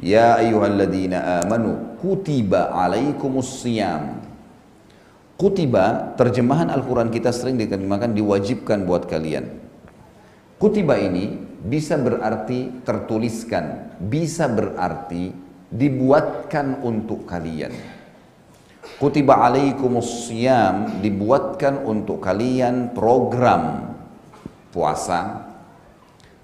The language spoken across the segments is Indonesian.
Ya ayyuhalladzina amanu kutiba alaikumus siyam. Kutiba, terjemahan Al-Quran kita sering diterjemahkan diwajibkan buat kalian. Kutiba ini bisa berarti tertuliskan, bisa berarti dibuatkan untuk kalian. Kutiba alaikumus siyam, dibuatkan untuk kalian program puasa.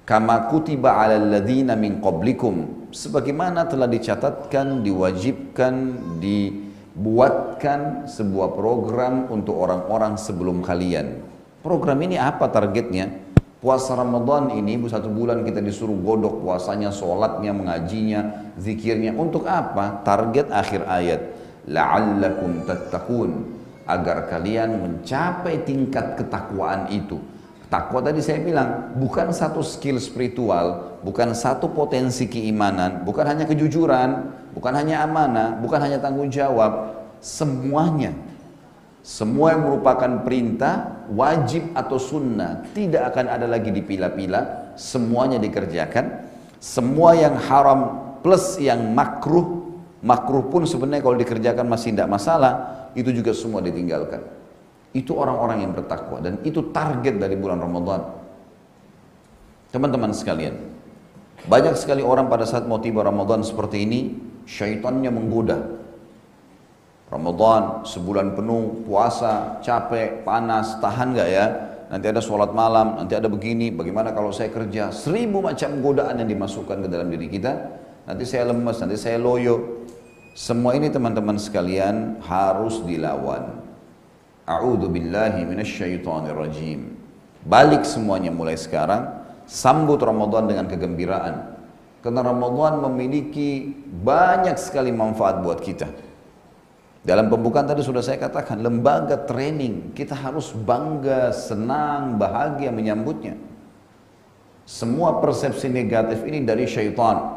Kama kutiba alal ladzina min qablikum, sebagaimana telah dicatatkan, diwajibkan, dibuatkan sebuah program untuk orang-orang sebelum kalian. Program ini apa targetnya? Puasa Ramadan ini 1 bulan kita disuruh godok puasanya, sholatnya, mengajinya, zikirnya. Untuk apa? Target akhir ayat. La'allakum tattaqun, agar kalian mencapai tingkat ketakwaan itu. Takwa tadi saya bilang bukan satu skill spiritual, bukan satu potensi keimanan, bukan hanya kejujuran, bukan hanya amanah, bukan hanya tanggung jawab, semuanya. Semua yang merupakan perintah, wajib atau sunnah, tidak akan ada lagi dipilah-pilah, semuanya dikerjakan. Semua yang haram plus yang makruh, makruh pun sebenarnya kalau dikerjakan masih tidak masalah, itu juga semua ditinggalkan. Itu orang-orang yang bertakwa dan itu target dari bulan Ramadan. Teman-teman sekalian, banyak sekali orang pada saat mau tiba Ramadan seperti ini, syaitannya menggoda. Ramadan sebulan penuh puasa, capek, panas, tahan gak ya? Nanti ada sholat malam, nanti ada begini, bagaimana kalau saya kerja? 1000 macam godaan yang dimasukkan ke dalam diri kita. Nanti saya lemas, nanti saya loyo. Semua ini teman-teman sekalian harus dilawan. A'udzu billahi minasyaitonir rajim. Balik semuanya mulai sekarang, sambut Ramadan dengan kegembiraan. Karena Ramadan memiliki banyak sekali manfaat buat kita. Dalam pembukaan tadi sudah saya katakan, lembaga training, kita harus bangga, senang, bahagia menyambutnya. Semua persepsi negatif ini dari syaitan.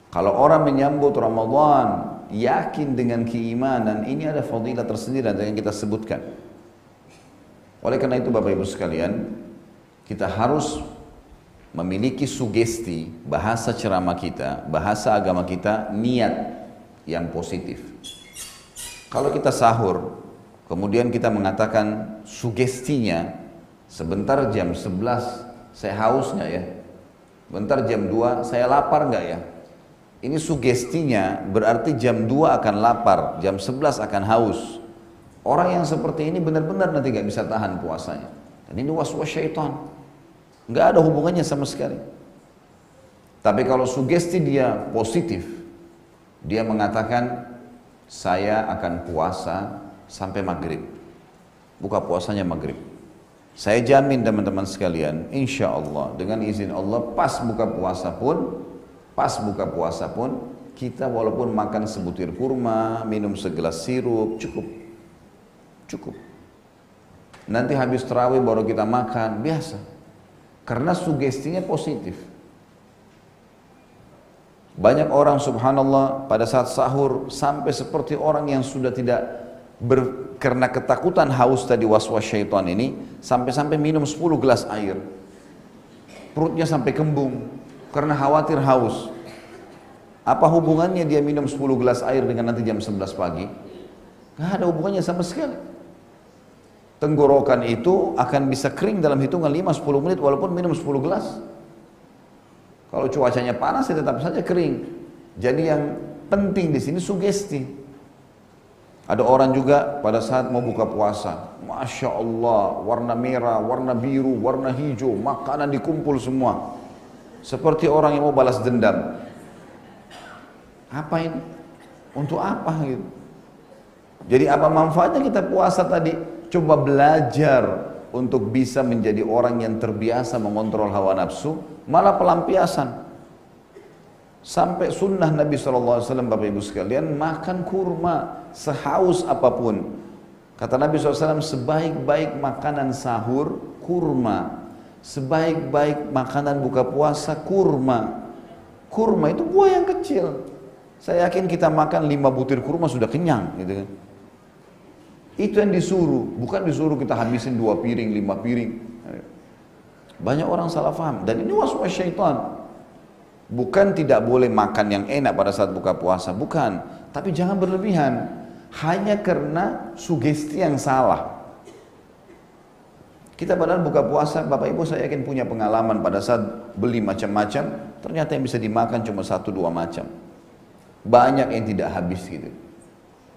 Kalau orang menyambut Ramadan yakin dengan keimanan, ini ada fadilah tersendiri yang kita sebutkan. Oleh karena itu Bapak Ibu sekalian, kita harus memiliki sugesti bahasa ceramah kita, bahasa agama kita, niat yang positif. Kalau kita sahur, kemudian kita mengatakan sugestinya, sebentar jam 11 saya haus nggak ya? Bentar jam 2 saya lapar nggak ya? Ini sugestinya berarti jam 2 akan lapar, jam 11 akan haus. Orang yang seperti ini benar-benar nanti gak bisa tahan puasanya. Dan ini was-was syaitan. Gak ada hubungannya sama sekali. Tapi kalau sugesti dia positif, dia mengatakan saya akan puasa sampai maghrib. Buka puasanya maghrib. Saya jamin teman-teman sekalian, insya Allah dengan izin Allah pas buka puasa pun kita walaupun makan sebutir kurma, minum segelas sirup, cukup. Nanti habis tarawih baru kita makan, biasa. Karena sugestinya positif. Banyak orang subhanallah pada saat sahur sampai seperti orang yang sudah tidak karena ketakutan haus tadi was-was syaitan ini, sampai minum 10 gelas air. Perutnya sampai kembung karena khawatir haus. Apa hubungannya dia minum 10 gelas air dengan nanti jam 11 pagi? Gak ada hubungannya sama sekali. Tenggorokan itu akan bisa kering dalam hitungan 5-10 menit walaupun minum 10 gelas. Kalau cuacanya panas ya tetap saja kering. Jadi yang penting di sini sugesti. Ada orang juga pada saat mau buka puasa, Masya Allah, warna merah, warna biru, warna hijau, makanan dikumpul semua. Seperti orang yang mau balas dendam. Apa ini? Untuk apa gitu? Jadi apa manfaatnya kita puasa tadi? Coba belajar untuk bisa menjadi orang yang terbiasa mengontrol hawa nafsu, malah pelampiasan. Sampai sunnah Nabi SAW Bapak Ibu sekalian, makan kurma sehaus apapun. Kata Nabi SAW, sebaik-baik makanan sahur, kurma. Sebaik-baik makanan buka puasa, kurma. Kurma itu buah yang kecil. Saya yakin kita makan 5 butir kurma sudah kenyang gitu kan. Itu yang disuruh, bukan disuruh kita habisin 2 piring, 5 piring. Banyak orang salah paham dan ini was-was syaitan. Bukan tidak boleh makan yang enak pada saat buka puasa, bukan. Tapi jangan berlebihan. Hanya karena sugesti yang salah. Kita padahal buka puasa, Bapak Ibu saya yakin punya pengalaman pada saat beli macam-macam, ternyata yang bisa dimakan cuma 1-2 macam. Banyak yang tidak habis gitu.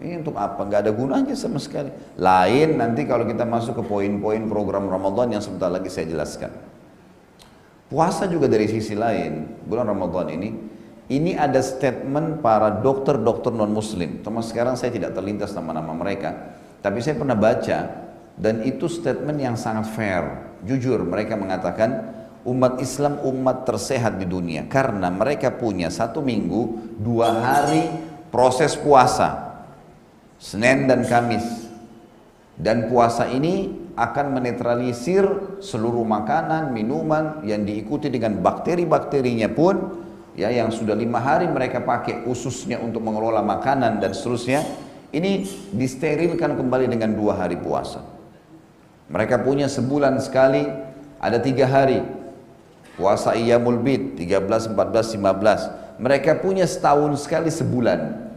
Ini untuk apa? Nggak ada gunanya sama sekali. Lain nanti kalau kita masuk ke poin-poin program Ramadan yang sebentar lagi saya jelaskan. Puasa juga dari sisi lain, bulan Ramadan ini ada statement para dokter-dokter non-muslim. Termasuk sekarang saya tidak terlintas nama-nama mereka, tapi saya pernah baca dan itu statement yang sangat fair. Jujur mereka mengatakan umat Islam umat tersehat di dunia karena mereka punya 1 minggu 2 hari proses puasa, Senin dan Kamis, dan puasa ini akan menetralisir seluruh makanan, minuman yang diikuti dengan bakteri-bakterinya pun ya, yang sudah 5 hari mereka pakai ususnya untuk mengelola makanan dan seterusnya, ini disterilkan kembali dengan 2 hari puasa. Mereka punya sebulan sekali ada 3 hari puasa Iyamul Bid 13, 14, 15. Mereka punya setahun sekali sebulan.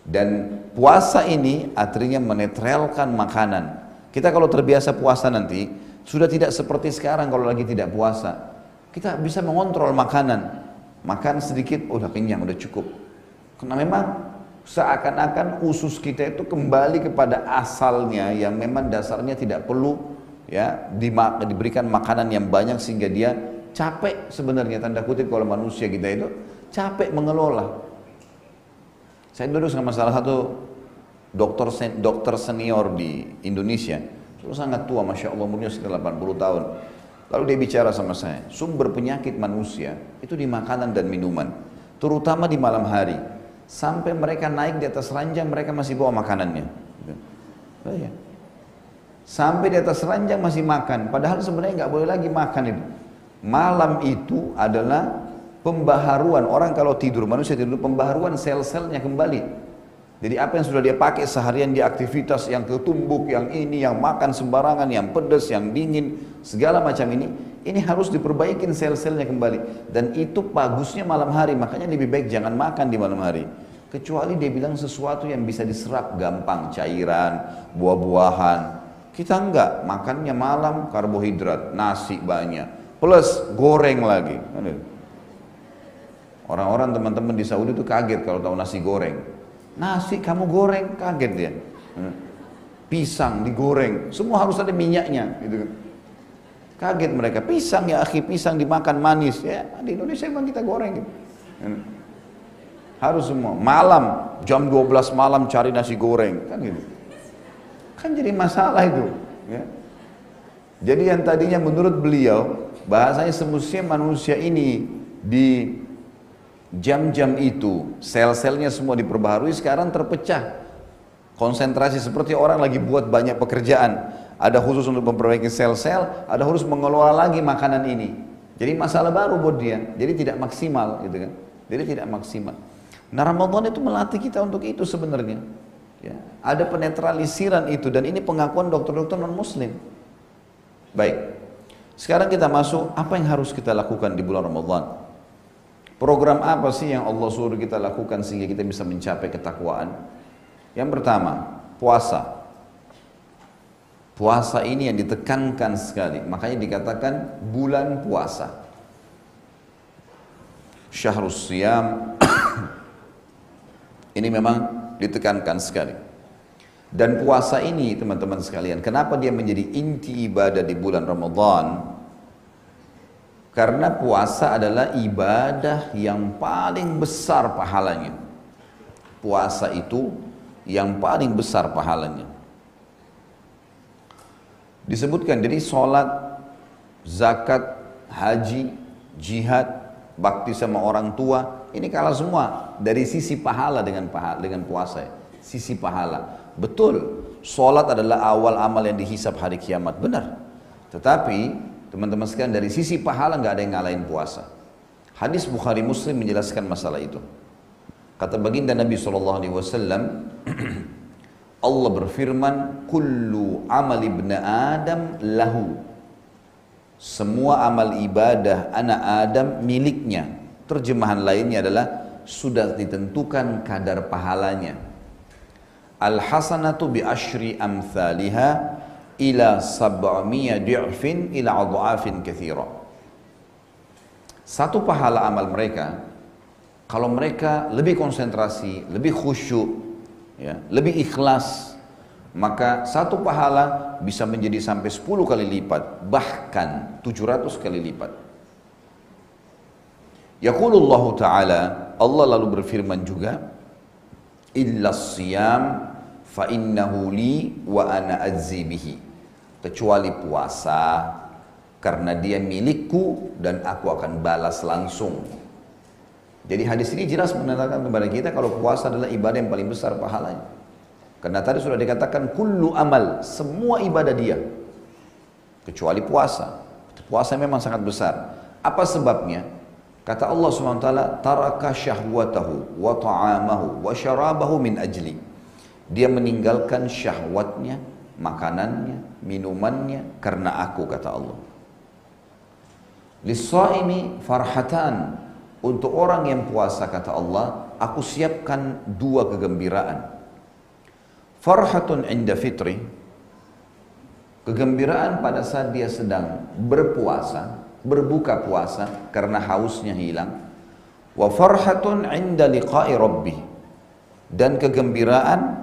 Dan puasa ini artinya menetralkan makanan. Kita kalau terbiasa puasa nanti sudah tidak seperti sekarang kalau lagi tidak puasa. Kita bisa mengontrol makanan. Makan sedikit, udah kenyang, udah cukup. Karena memang seakan-akan usus kita itu kembali kepada asalnya yang memang dasarnya tidak perlu ya diberikan makanan yang banyak sehingga dia capek sebenarnya, tanda kutip kalau manusia kita itu capek mengelola. Saya duduk sama salah satu dokter senior di Indonesia, itu sangat tua, Masya Allah, umurnya sekitar 80 tahun. Lalu dia bicara sama saya, sumber penyakit manusia itu di makanan dan minuman, terutama di malam hari. Sampai mereka naik di atas ranjang, mereka masih bawa makanannya. Oh, ya. Sampai di atas ranjang masih makan, padahal sebenarnya nggak boleh lagi makan itu. Malam itu adalah pembaharuan, orang kalau tidur, manusia tidur, pembaharuan sel-selnya kembali. Jadi apa yang sudah dia pakai seharian di aktivitas yang ketumbuk, yang ini, yang makan sembarangan, yang pedas, yang dingin, segala macam ini harus diperbaikin sel-selnya kembali. Dan itu bagusnya malam hari, makanya lebih baik jangan makan di malam hari. Kecuali dia bilang sesuatu yang bisa diserap gampang, cairan, buah-buahan. Kita enggak, makannya malam karbohidrat, nasi banyak, plus goreng lagi. Orang-orang teman-teman di Saudi itu kaget kalau tahu nasi goreng. Nasi kamu goreng, kaget dia. Pisang digoreng, semua harus ada minyaknya, gitu. Kaget mereka, pisang ya akhi, pisang dimakan manis ya. Di Indonesia memang kita goreng gitu. Harus semua. Malam, jam 12 malam cari nasi goreng, kan gitu. Kan jadi masalah itu. Ya. Jadi yang tadinya menurut beliau, bahasanya semestinya manusia ini di jam-jam itu sel-selnya semua diperbaharui, sekarang terpecah konsentrasi seperti orang lagi buat banyak pekerjaan, ada khusus untuk memperbaiki sel-sel, ada khusus mengelola lagi makanan ini, jadi masalah baru buat dia, jadi tidak maksimal gitu kan, jadi tidak maksimal. Nah Ramadan itu melatih kita untuk itu sebenarnya ya. Ada penetralisiran itu, dan ini pengakuan dokter-dokter non-muslim. Baik, sekarang kita masuk apa yang harus kita lakukan di bulan Ramadan. Program apa sih yang Allah suruh kita lakukan sehingga kita bisa mencapai ketakwaan? Yang pertama, puasa. Puasa ini yang ditekankan sekali, makanya dikatakan bulan puasa. Syahrus Siyam ini memang ditekankan sekali. Dan puasa ini teman-teman sekalian, kenapa dia menjadi inti ibadah di bulan Ramadan? Karena puasa adalah ibadah yang paling besar pahalanya. Puasa itu yang paling besar pahalanya. Disebutkan jadi sholat, zakat, haji, jihad, bakti sama orang tua, ini kalah semua dari sisi pahala dengan puasa. Sisi pahala. Betul, sholat adalah awal amal yang dihisab hari kiamat, benar. Tetapi teman-teman sekalian, dari sisi pahala nggak ada yang ngalahin puasa. Hadis Bukhari Muslim menjelaskan masalah itu. Kata baginda Nabi SAW, Allah berfirman, kullu amal ibn Adam lahu. Semua amal ibadah anak Adam miliknya. Terjemahan lainnya adalah sudah ditentukan kadar pahalanya. Al-hasanatu bi asyri amthaliha ila sab'amiyya di'fin ila adha'afin katsira. Satu pahala amal mereka, kalau mereka lebih konsentrasi, lebih khusyuk, ya, lebih ikhlas, maka satu pahala bisa menjadi sampai 10 kali lipat, bahkan 700 kali lipat. Yaqulullahu ta'ala, Allah lalu berfirman juga, illa siyam fa innahu li wa ana ajzi bihi. Kecuali puasa, karena dia milikku dan aku akan balas langsung. Jadi hadis ini jelas menerangkan kepada kita kalau puasa adalah ibadah yang paling besar pahalanya. Karena tadi sudah dikatakan kullu amal, semua ibadah dia kecuali puasa. Puasa memang sangat besar. Apa sebabnya? Kata Allah SWT, taraka syahwatahu wa ta'amahu wa syarabahu min ajli. Dia meninggalkan syahwatnya, makanannya, minumannya karena aku, kata Allah. Lis-shaimi farhatan, untuk orang yang puasa, kata Allah, aku siapkan 2 kegembiraan. Farhatun inda fitri, kegembiraan pada saat dia sedang berpuasa, berbuka puasa karena hausnya hilang. Wa farhatun inda liqa'i rabbih, dan kegembiraan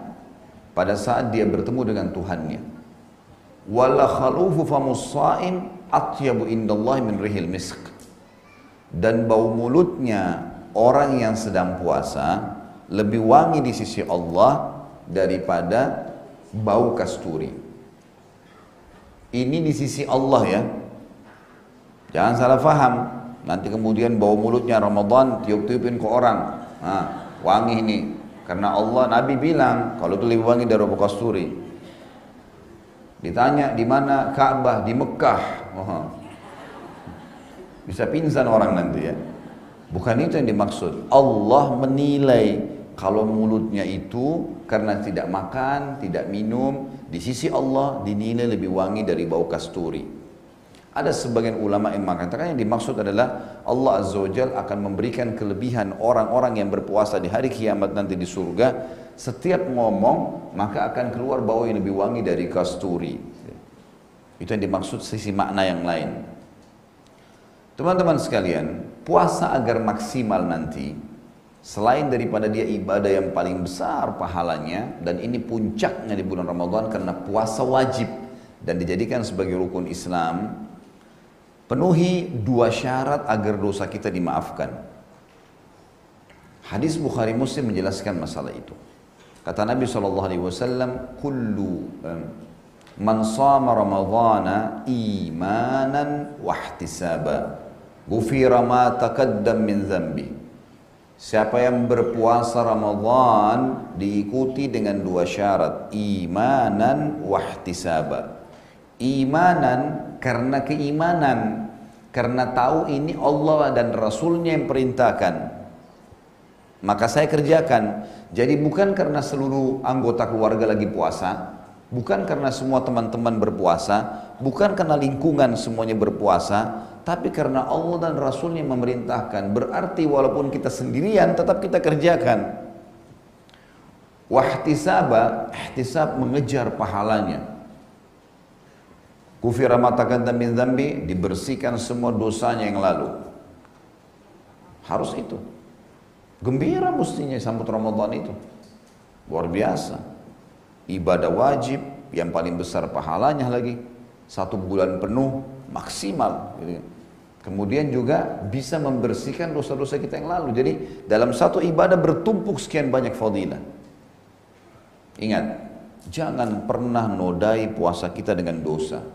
pada saat dia bertemu dengan Tuhannya. Wala khalufu famus shaim atyabu indallahi min rihil misk, dan bau mulutnya orang yang sedang puasa lebih wangi di sisi Allah daripada bau kasturi. Ini di sisi Allah ya. Jangan salah faham, nanti kemudian bau mulutnya Ramadan tiup-tiupin ke orang, nah, wangi ini. Karena Allah, Nabi bilang kalau itu lebih wangi dari bau kasturi. Ditanya di mana Ka'bah, di Mekah, bisa pingsan orang nanti ya. Bukan itu yang dimaksud. Allah menilai kalau mulutnya itu karena tidak makan, tidak minum, di sisi Allah dinilai lebih wangi dari bau kasturi. Ada sebagian ulama yang mengatakan yang dimaksud adalah Allah Azza wa Jalla akan memberikan kelebihan orang-orang yang berpuasa di hari kiamat nanti di surga. Setiap ngomong maka akan keluar bau yang lebih wangi dari kasturi. Itu yang dimaksud sisi makna yang lain. Teman-teman sekalian, puasa agar maksimal nanti, selain daripada dia ibadah yang paling besar pahalanya, dan ini puncaknya di bulan Ramadan karena puasa wajib dan dijadikan sebagai rukun Islam, penuhi 2 syarat agar dosa kita dimaafkan. Hadis Bukhari Muslim menjelaskan masalah itu. Kata Nabi SAW, kullu man shama ramadhana imanan wahtisaba ghufira ma taqaddam min dhanbi. Siapa yang berpuasa Ramadan diikuti dengan 2 syarat, imanan wahtisaba. Imanan karena keimanan, karena tahu ini Allah dan Rasulnya yang perintahkan, maka saya kerjakan. Jadi bukan karena seluruh anggota keluarga lagi puasa, bukan karena semua teman-teman berpuasa, bukan karena lingkungan semuanya berpuasa, tapi karena Allah dan Rasulnya memerintahkan. Berarti walaupun kita sendirian tetap kita kerjakan. Wahtisaba, ihtisab mengejar pahalanya. Kufira ma taqaddam min dzambi, dibersihkan semua dosanya yang lalu. Harus itu. Gembira mestinya sambut Ramadan itu. Luar biasa. Ibadah wajib yang paling besar pahalanya lagi. 1 bulan penuh maksimal. Kemudian juga bisa membersihkan dosa-dosa kita yang lalu. Jadi dalam satu ibadah bertumpuk sekian banyak fadilah. Ingat, jangan pernah nodai puasa kita dengan dosa.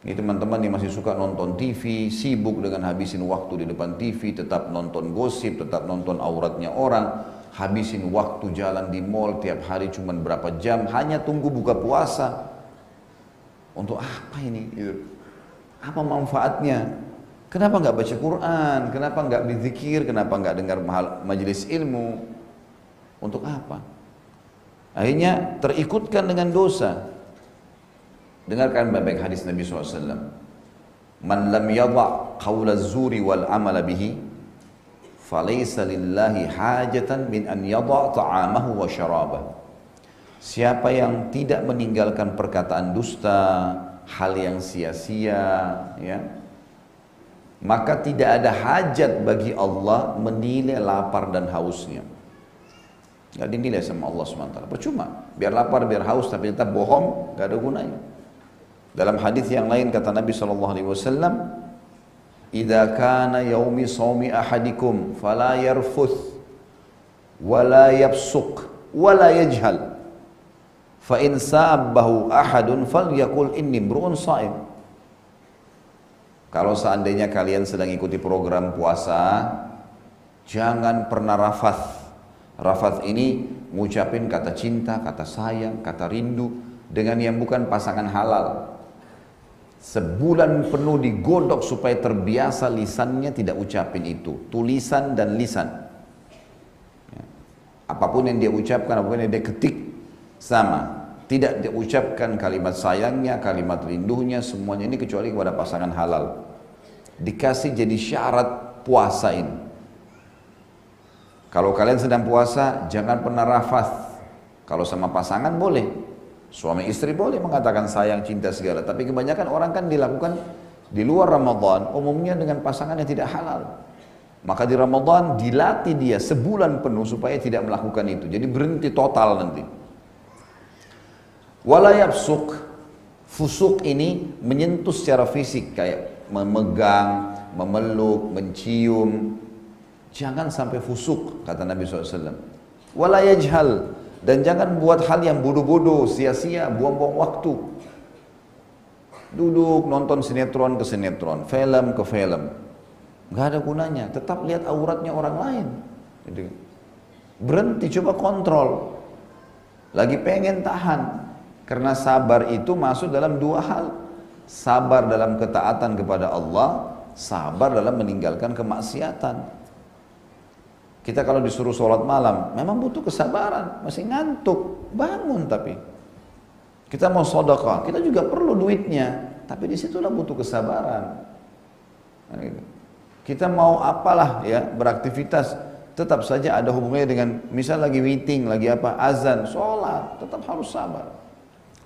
Ini teman-teman yang masih suka nonton TV, sibuk dengan habisin waktu di depan TV, tetap nonton gosip, tetap nonton auratnya orang, habisin waktu jalan di mall tiap hari cuma berapa jam, hanya tunggu buka puasa. Untuk apa ini? Apa manfaatnya? Kenapa nggak baca Quran? Kenapa nggak berzikir? Kenapa nggak dengar majelis ilmu? Untuk apa? Akhirnya terikutkan dengan dosa. Dengarkan baik-baik hadis Nabi SAW. Man lam yadha' qawla az-zuri wal amala bihi falaysa lillahi hajatan min an yadha' ta'amahu wa syarabah. Siapa yang tidak meninggalkan perkataan dusta, hal yang sia-sia, ya, maka tidak ada hajat bagi Allah menilai lapar dan hausnya. Gak dinilai sama Allah SWT. Percuma, biar lapar, biar haus, tapi tetap bohong, gak ada gunanya. Dalam hadis yang lain kata Nabi SAW, "Idza kana yaumi shaumi ahadikum fala yarfuth wala yafsuq wala yajhal. Fa in sabbahu ahadun falyaqul inni imru'un sha'im." Kalau seandainya kalian sedang ikuti program puasa, jangan pernah rafath. Rafath ini ngucapin kata cinta, kata sayang, kata rindu dengan yang bukan pasangan halal. Sebulan penuh digodok supaya terbiasa lisannya tidak ucapin itu, tulisan dan lisan. Ya. Apapun yang dia ucapkan, apapun yang dia ketik, sama. Tidak diucapkan kalimat sayangnya, kalimat rindunya, semuanya ini kecuali kepada pasangan halal. Dikasih jadi syarat puasa ini. Kalau kalian sedang puasa, jangan pernah rafath. Kalau sama pasangan boleh. Suami istri boleh mengatakan sayang, cinta segala. Tapi kebanyakan orang kan dilakukan di luar Ramadan, umumnya dengan pasangan yang tidak halal. Maka di Ramadan dilatih dia sebulan penuh supaya tidak melakukan itu. Jadi berhenti total nanti. Wala yafsuq. Fusuk ini menyentuh secara fisik, kayak memegang, memeluk, mencium. Jangan sampai fusuk, kata Nabi SAW. Wala yajhal. Dan jangan buat hal yang bodoh-bodoh, sia-sia, buang-buang waktu. Duduk nonton sinetron ke sinetron, film ke film. Gak ada gunanya, tetap lihat auratnya orang lain. Jadi, berhenti, coba kontrol. Lagi pengen tahan. Karena sabar itu masuk dalam dua hal. Sabar dalam ketaatan kepada Allah, sabar dalam meninggalkan kemaksiatan. Kita kalau disuruh sholat malam, memang butuh kesabaran, masih ngantuk, bangun tapi. Kita mau sedekah, kita juga perlu duitnya, tapi disitulah butuh kesabaran. Kita mau apalah ya, beraktivitas, tetap saja ada hubungannya dengan, misal lagi meeting, lagi apa, azan, sholat, tetap harus sabar.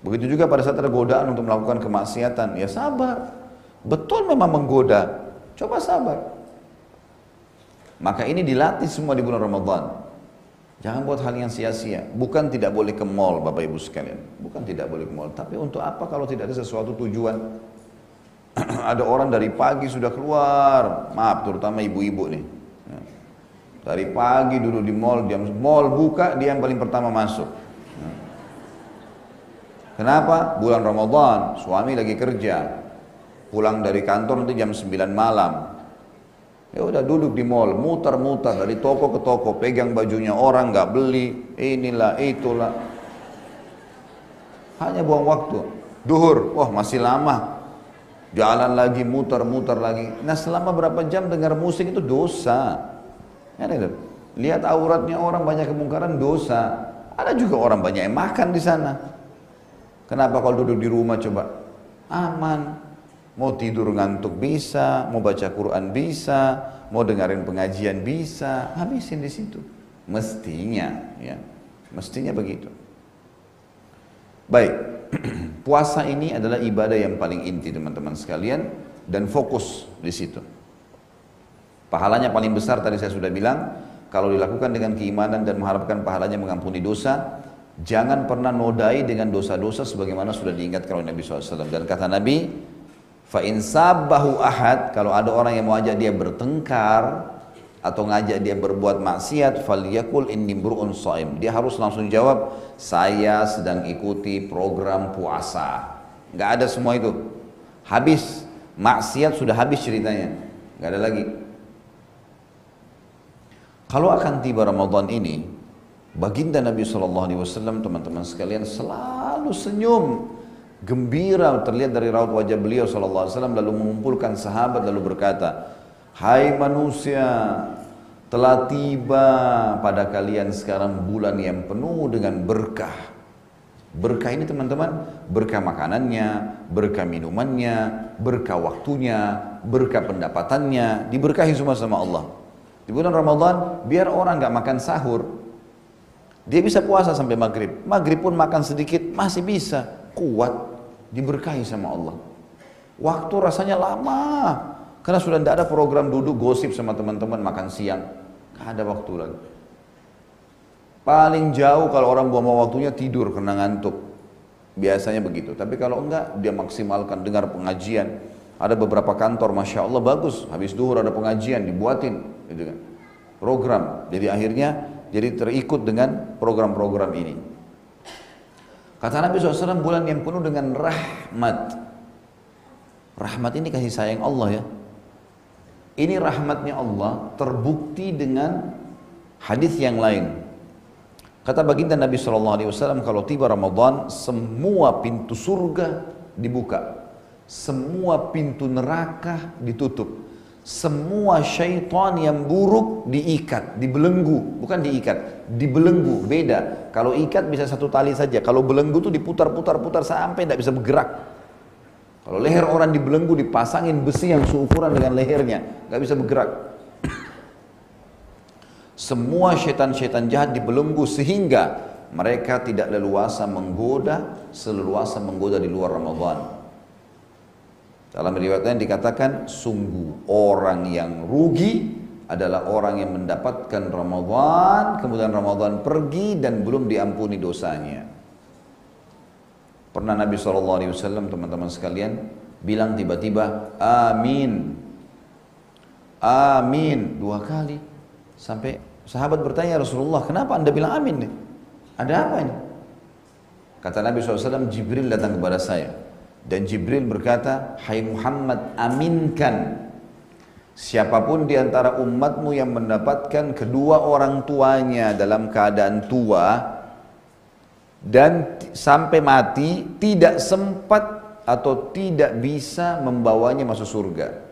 Begitu juga pada saat ada godaan untuk melakukan kemaksiatan, ya sabar. Betul memang menggoda, coba sabar. Maka ini dilatih semua di bulan Ramadan. Jangan buat hal yang sia-sia. Bukan tidak boleh ke mall, Bapak Ibu sekalian. Bukan tidak boleh ke mall. Tapi untuk apa kalau tidak ada sesuatu tujuan? Ada orang dari pagi sudah keluar. Maaf, terutama ibu-ibu nih. Dari pagi duduk di mall, mall buka, dia yang paling pertama masuk. Kenapa? Bulan Ramadan, suami lagi kerja. Pulang dari kantor nanti jam 9 malam. Ya udah duduk di mall, muter-muter dari toko ke toko, pegang bajunya orang, nggak beli, inilah, itulah. Hanya buang waktu. Duhur, wah masih lama. Jalan lagi, muter-muter lagi. Nah selama berapa jam dengar musik itu dosa. Ya, lihat auratnya orang, banyak kemungkaran, dosa. Ada juga orang banyak yang makan di sana. Kenapa kalau duduk di rumah coba? Aman. Mau tidur ngantuk bisa, mau baca Quran bisa, mau dengerin pengajian bisa, habisin di situ. Mestinya, ya, mestinya begitu. Baik, puasa ini adalah ibadah yang paling inti teman-teman sekalian dan fokus di situ. Pahalanya paling besar tadi saya sudah bilang, kalau dilakukan dengan keimanan dan mengharapkan pahalanya mengampuni dosa, jangan pernah nodai dengan dosa-dosa sebagaimana sudah diingatkan oleh Nabi SAW. Dan kata Nabi, fa in sabbahu ahad, kalau ada orang yang mau ajak dia bertengkar atau ngajak dia berbuat maksiat, falyakul inni imru'un shaim. Dia harus langsung jawab, saya sedang ikuti program puasa. Enggak ada semua itu. Habis maksiat sudah habis ceritanya. Enggak ada lagi. Kalau akan tiba Ramadan ini, baginda Nabi SAW, teman-teman sekalian, selalu senyum, gembira, terlihat dari raut wajah beliau SAW, lalu mengumpulkan sahabat lalu berkata, hai manusia, telah tiba pada kalian sekarang bulan yang penuh dengan berkah, Berkah ini teman-teman, berkah makanannya, berkah minumannya, berkah waktunya, berkah pendapatannya, diberkahi semua sama Allah. Di bulan Ramadan, biar orang nggak makan sahur, dia bisa puasa sampai maghrib. Maghrib pun makan sedikit, masih bisa, kuat, diberkahi sama Allah. Waktu rasanya lama, karena sudah tidak ada program duduk gosip sama teman-teman makan siang, nggak ada waktu lagi. Paling jauh kalau orang buang waktunya tidur karena ngantuk. Biasanya begitu. Tapi kalau enggak, dia maksimalkan dengar pengajian. Ada beberapa kantor, Masya Allah bagus. Habis duhur ada pengajian, dibuatin. Gitu kan. Program. Jadi akhirnya jadi terikut dengan program-program ini. Kata Nabi SAW, bulan yang penuh dengan rahmat. Rahmat ini kasih sayang Allah ya. Ini rahmatnya Allah terbukti dengan hadis yang lain. Kata baginda Nabi SAW, kalau tiba Ramadan, semua pintu surga dibuka, semua pintu neraka ditutup, semua syaitan yang buruk diikat, dibelenggu, bukan diikat, dibelenggu. Beda. Kalau ikat bisa satu tali saja, kalau belenggu itu diputar-putar-putar sampai tidak bisa bergerak. Kalau leher orang dibelenggu, dipasangin besi yang seukuran dengan lehernya, nggak bisa bergerak. Semua syaitan-syaitan jahat dibelenggu sehingga mereka tidak leluasa menggoda seleluasa menggoda di luar Ramadan. Dalam riwayat lain dikatakan, sungguh orang yang rugi adalah orang yang mendapatkan Ramadan, kemudian Ramadan pergi dan belum diampuni dosanya. Pernah Nabi SAW, teman-teman sekalian, bilang tiba-tiba, amin, amin, 2 kali. Sampai sahabat bertanya, Rasulullah, kenapa anda bilang amin nih? Ada apa ini? Kata Nabi SAW, Jibril datang kepada saya. Dan Jibril berkata, hai Muhammad, aminkan. Siapapun di antara umatmu yang mendapatkan kedua orang tuanya dalam keadaan tua, dan sampai mati, tidak sempat atau tidak bisa membawanya masuk surga.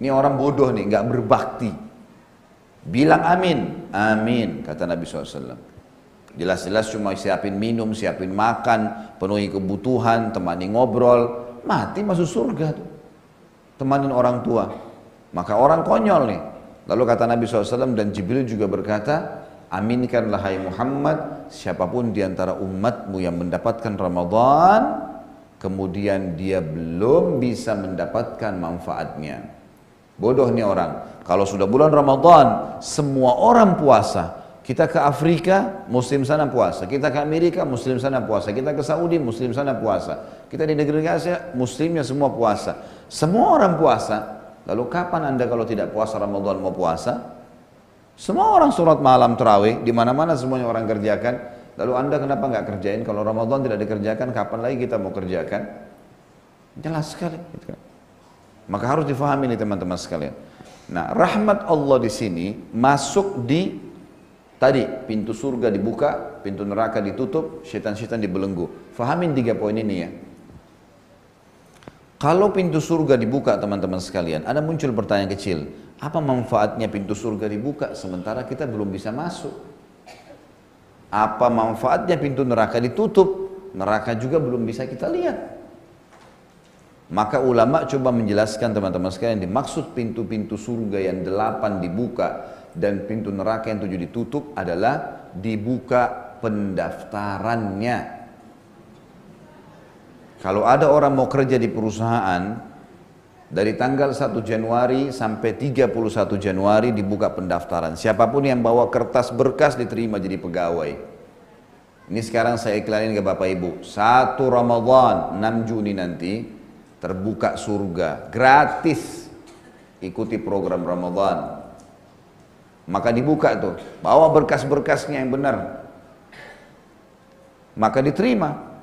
Ini orang bodoh nih, nggak berbakti. Bilang amin, amin, kata Nabi SAW. Jelas-jelas cuma siapin minum, siapin makan, penuhi kebutuhan, temani ngobrol, mati masuk surga tuh. Temanin orang tua. Maka orang konyol nih. Lalu kata Nabi SAW dan Jibril juga berkata, aminkanlah hai Muhammad, siapapun di antara umatmu yang mendapatkan Ramadan, kemudian dia belum bisa mendapatkan manfaatnya. Bodoh nih orang. Kalau sudah bulan Ramadan, semua orang puasa. Kita ke Afrika, Muslim sana puasa. Kita ke Amerika, Muslim sana puasa. Kita ke Saudi, Muslim sana puasa. Kita di negeri Asia, Muslimnya semua puasa. Semua orang puasa. Lalu kapan anda kalau tidak puasa Ramadan mau puasa? Semua orang sholat malam tarawih, di mana-mana semuanya orang kerjakan. Lalu anda kenapa nggak kerjain? Kalau Ramadan tidak dikerjakan, kapan lagi kita mau kerjakan? Jelas sekali. Maka harus difahami nih teman-teman sekalian. Nah, rahmat Allah di sini masuk di tadi pintu surga dibuka, pintu neraka ditutup, syaitan-syaitan dibelenggu. Fahamin 3 poin ini ya. Kalau pintu surga dibuka teman-teman sekalian, ada muncul pertanyaan kecil. Apa manfaatnya pintu surga dibuka sementara kita belum bisa masuk? Apa manfaatnya pintu neraka ditutup? Neraka juga belum bisa kita lihat. Maka ulama coba menjelaskan teman-teman sekalian, dimaksud pintu-pintu surga yang 8 dibuka dan pintu neraka yang 7 ditutup adalah dibuka pendaftarannya. Kalau ada orang mau kerja di perusahaan, dari tanggal 1 Januari sampai 31 Januari dibuka pendaftaran. Siapapun yang bawa kertas berkas diterima jadi pegawai. Ini sekarang saya iklanin ke Bapak Ibu, 1 Ramadan 6 Juni nanti terbuka surga gratis, ikuti program Ramadan. Maka dibuka tuh, bawa berkas-berkasnya yang benar, maka diterima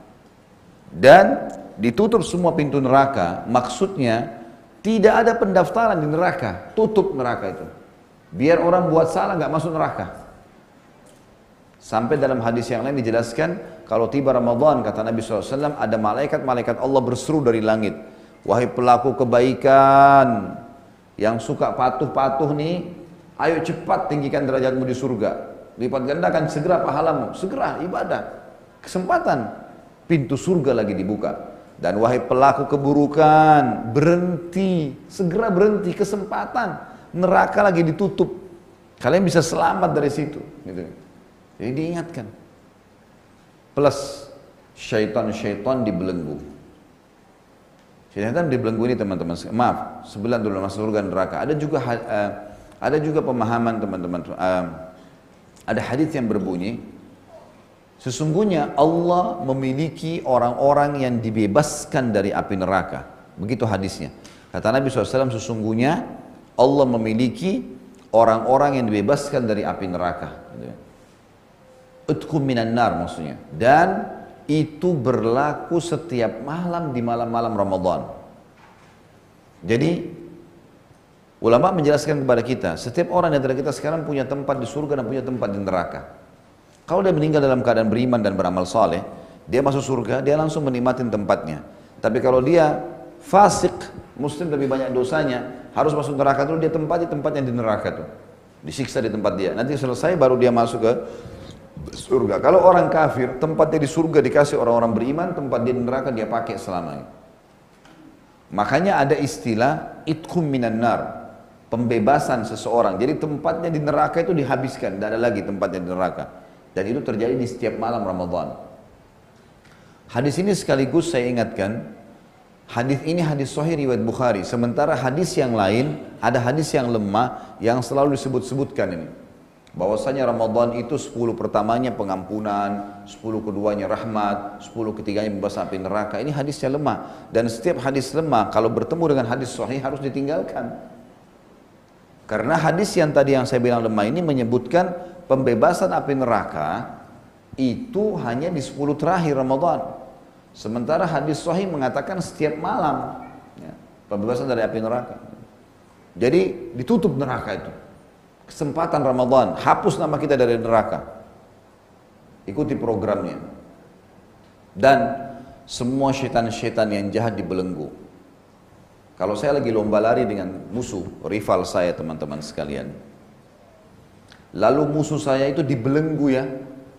dan ditutup semua pintu neraka. Maksudnya tidak ada pendaftaran di neraka, tutup neraka itu biar orang buat salah nggak masuk neraka. Sampai dalam hadis yang lain dijelaskan, kalau tiba Ramadan, kata Nabi SAW, ada malaikat-malaikat Allah berseru dari langit, wahai pelaku kebaikan yang suka patuh-patuh nih, ayo cepat tinggikan derajatmu di surga, lipat gandakan segera pahalamu, segera ibadah, kesempatan. pintu surga lagi dibuka. Dan wahai pelaku keburukan, berhenti, segera berhenti, kesempatan. Neraka lagi ditutup. Kalian bisa selamat dari situ. Gitu. Jadi diingatkan. Plus syaitan-syaitan dibelenggu. Syaitan dibelenggu ini teman-teman. Maaf, sebelum dulu masuk surga neraka. Ada juga pemahaman teman-teman. Ada hadis yang berbunyi, sesungguhnya Allah memiliki orang-orang yang dibebaskan dari api neraka. Begitu hadisnya. Kata Nabi SAW, sesungguhnya Allah memiliki orang-orang yang dibebaskan dari api neraka. Utkum minan nar maksudnya. Dan itu berlaku setiap malam di malam-malam Ramadan. Jadi ulama menjelaskan kepada kita, setiap orang di antara kita sekarang punya tempat di surga dan punya tempat di neraka. Kalau dia meninggal dalam keadaan beriman dan beramal saleh, dia masuk surga, dia langsung menikmati tempatnya. Tapi kalau dia fasik, muslim tapi banyak dosanya, harus masuk neraka dulu, dia tempati tempatnya di neraka tuh. Disiksa di tempat dia. Nanti selesai baru dia masuk ke surga. Kalau orang kafir, tempatnya di surga dikasih orang-orang beriman, tempat dia di neraka dia pakai selamanya. Makanya ada istilah itkum minan nar, pembebasan seseorang. Jadi tempatnya di neraka itu dihabiskan, tidak ada lagi tempatnya di neraka. Dan itu terjadi di setiap malam Ramadan. Hadis ini sekaligus saya ingatkan, hadis ini hadis sahih riwayat Bukhari. Sementara hadis yang lain, ada hadis yang lemah yang selalu disebut-sebutkan ini. Bahwasanya Ramadan itu 10 pertamanya pengampunan, 10 keduanya rahmat, 10 ketiganya bebas api neraka. Ini hadisnya lemah. Dan setiap hadis lemah kalau bertemu dengan hadis sahih harus ditinggalkan. Karena hadis yang tadi yang saya bilang lemah ini menyebutkan pembebasan api neraka itu hanya di 10 terakhir Ramadan. Sementara hadis sahih mengatakan setiap malam ya, pembebasan dari api neraka. Jadi ditutup neraka itu. Kesempatan Ramadan, hapus nama kita dari neraka. Ikuti programnya. Dan semua syaitan-syaitan yang jahat dibelenggu. Kalau saya lagi lomba lari dengan musuh, rival saya teman-teman sekalian. Lalu musuh saya itu dibelenggu ya.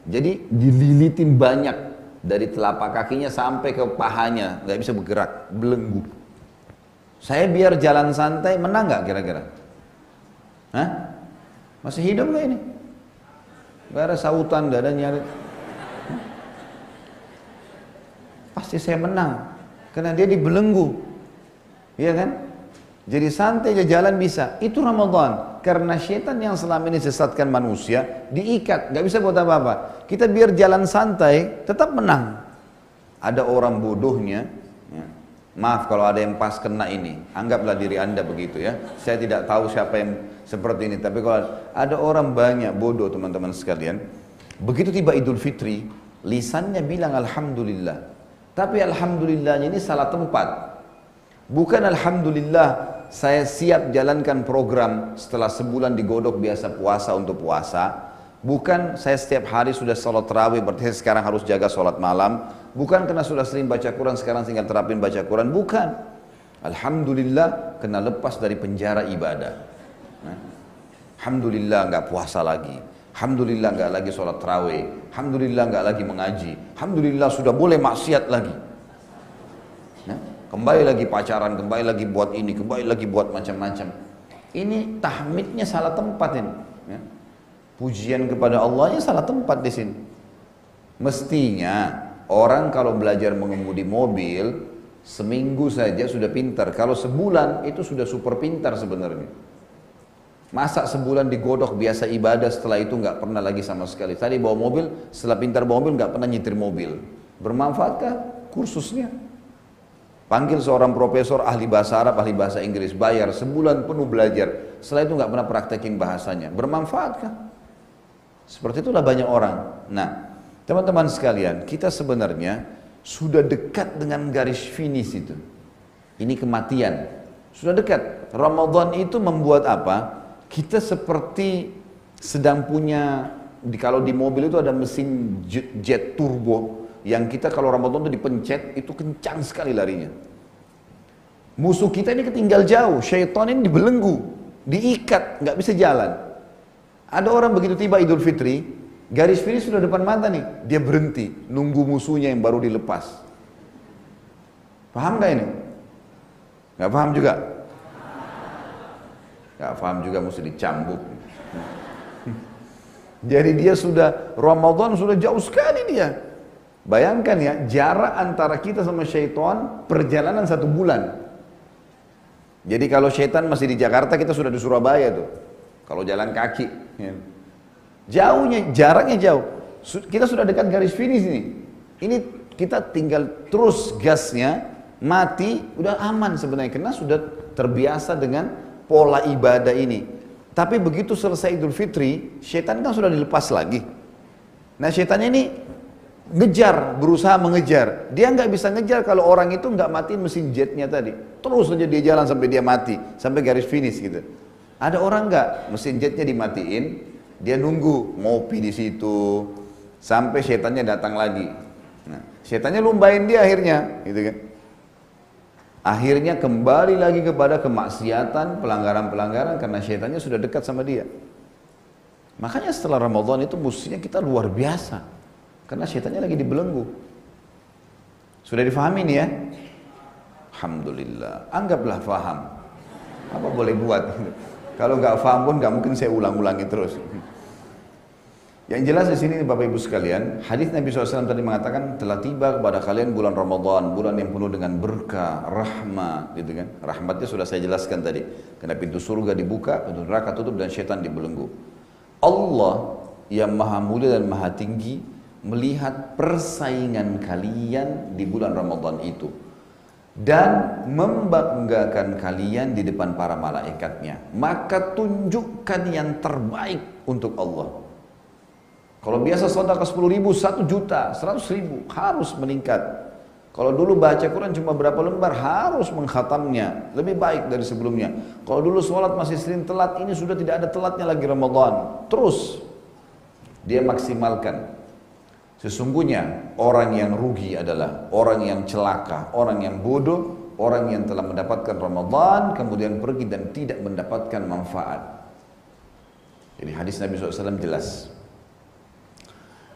Jadi dililitin banyak. Dari telapak kakinya sampai ke pahanya. Gak bisa bergerak, belenggu. Saya biar jalan santai, menang gak kira-kira? Hah? Masih hidup gak ini? Gak ada sautan, gak ada nyari. Pasti saya menang. Karena dia dibelenggu. Iya kan? Jadi santai aja jalan bisa. Itu Ramadan. Karena syaitan yang selama ini sesatkan manusia, diikat, gak bisa buat apa-apa. Kita biar jalan santai, tetap menang. Ada orang bodohnya, ya. Maaf kalau ada yang pas kena ini, anggaplah diri anda begitu ya. Saya tidak tahu siapa yang seperti ini, tapi kalau ada orang banyak bodoh teman-teman sekalian, begitu tiba Idul Fitri, lisannya bilang Alhamdulillah. Tapi Alhamdulillahnya ini salah tempat. Bukan Alhamdulillah saya siap jalankan program setelah sebulan digodok biasa puasa untuk puasa. Bukan saya setiap hari sudah salat tarawih berarti saya sekarang harus jaga salat malam. Bukan karena sudah sering baca Quran sekarang tinggal terapin baca Quran. Bukan. Alhamdulillah kena lepas dari penjara ibadah. Nah, Alhamdulillah nggak puasa lagi. Alhamdulillah nggak lagi salat tarawih. Alhamdulillah nggak lagi mengaji. Alhamdulillah sudah boleh maksiat lagi. Nah, kembali lagi pacaran, kembali lagi buat ini, kembali lagi buat macam-macam. Ini tahmidnya salah tempat ini. Ya. Pujian kepada Allahnya salah tempat di sini. Mestinya orang kalau belajar mengemudi mobil seminggu saja sudah pintar. Kalau sebulan itu sudah super pintar sebenarnya. Masa sebulan digodok biasa ibadah setelah itu nggak pernah lagi sama sekali. Tadi bawa mobil, setelah pintar bawa mobil nggak pernah nyetir mobil. Bermanfaatkah kursusnya? Panggil seorang profesor ahli bahasa Arab, ahli bahasa Inggris, bayar sebulan penuh belajar. Setelah itu nggak pernah praktekin bahasanya. Bermanfaatkah? Seperti itulah banyak orang. Nah, teman-teman sekalian, kita sebenarnya sudah dekat dengan garis finish itu. Ini kematian. Sudah dekat. Ramadan itu membuat apa? Kita seperti sedang punya, kalau di mobil itu ada mesin jet turbo, yang kita kalau Ramadan itu dipencet, itu kencang sekali larinya. Musuh kita ini ketinggal jauh, syaitan ini dibelenggu, diikat, nggak bisa jalan. Ada orang begitu tiba Idul Fitri, Garis finish sudah depan mata nih, dia berhenti, nunggu musuhnya yang baru dilepas. Paham gak ini? Gak paham juga? Gak paham juga, mesti dicambuk. Jadi dia sudah, Ramadan sudah jauh sekali dia. Bayangkan ya, jarak antara kita sama syaitan perjalanan 1 bulan. Jadi kalau syaitan masih di Jakarta, kita sudah di Surabaya tuh. Kalau jalan kaki. Ya. Jauhnya, jaraknya jauh. Kita sudah dekat garis finish nih. Ini kita tinggal terus gasnya, mati, udah aman sebenarnya. Karena sudah terbiasa dengan pola ibadah ini. Tapi begitu selesai Idul Fitri, syaitan kan sudah dilepas lagi. Nah syaitannya ini ngejar, berusaha mengejar. Dia nggak bisa ngejar kalau orang itu nggak matiin mesin jetnya tadi. Terus saja dia jalan sampai dia mati, sampai garis finish gitu. Ada orang nggak, mesin jetnya dimatiin, dia nunggu ngopi di situ sampai syaitannya datang lagi. Nah, syaitannya lumbahin dia akhirnya, gitu kan? Akhirnya kembali lagi kepada kemaksiatan, pelanggaran-pelanggaran karena syaitannya sudah dekat sama dia. Makanya setelah Ramadan itu mestinya kita luar biasa. Karena syaitannya lagi dibelenggu. Sudah difahami nih ya? Alhamdulillah. Anggaplah faham. Apa boleh buat? Kalau nggak faham pun nggak mungkin saya ulang-ulangi terus. Yang jelas di sini Bapak Ibu sekalian, hadis Nabi SAW tadi mengatakan telah tiba kepada kalian bulan Ramadan, bulan yang penuh dengan berkah, rahmat, gitu kan? Rahmatnya sudah saya jelaskan tadi. Karena pintu surga dibuka, pintu neraka tutup dan syaitan dibelenggu. Allah yang maha mulia dan maha tinggi melihat persaingan kalian di bulan Ramadan itu dan membanggakan kalian di depan para malaikatnya. Maka tunjukkan yang terbaik untuk Allah. Kalau biasa sedekah 10.000, 1 juta, 100.000 harus meningkat. Kalau dulu baca Quran cuma berapa lembar harus mengkhatamnya, lebih baik dari sebelumnya. Kalau dulu sholat masih sering telat, ini sudah tidak ada telatnya lagi Ramadan. Terus dia maksimalkan. Sesungguhnya orang yang rugi adalah orang yang celaka, orang yang bodoh, orang yang telah mendapatkan Ramadan kemudian pergi dan tidak mendapatkan manfaat. Jadi hadis Nabi SAW jelas.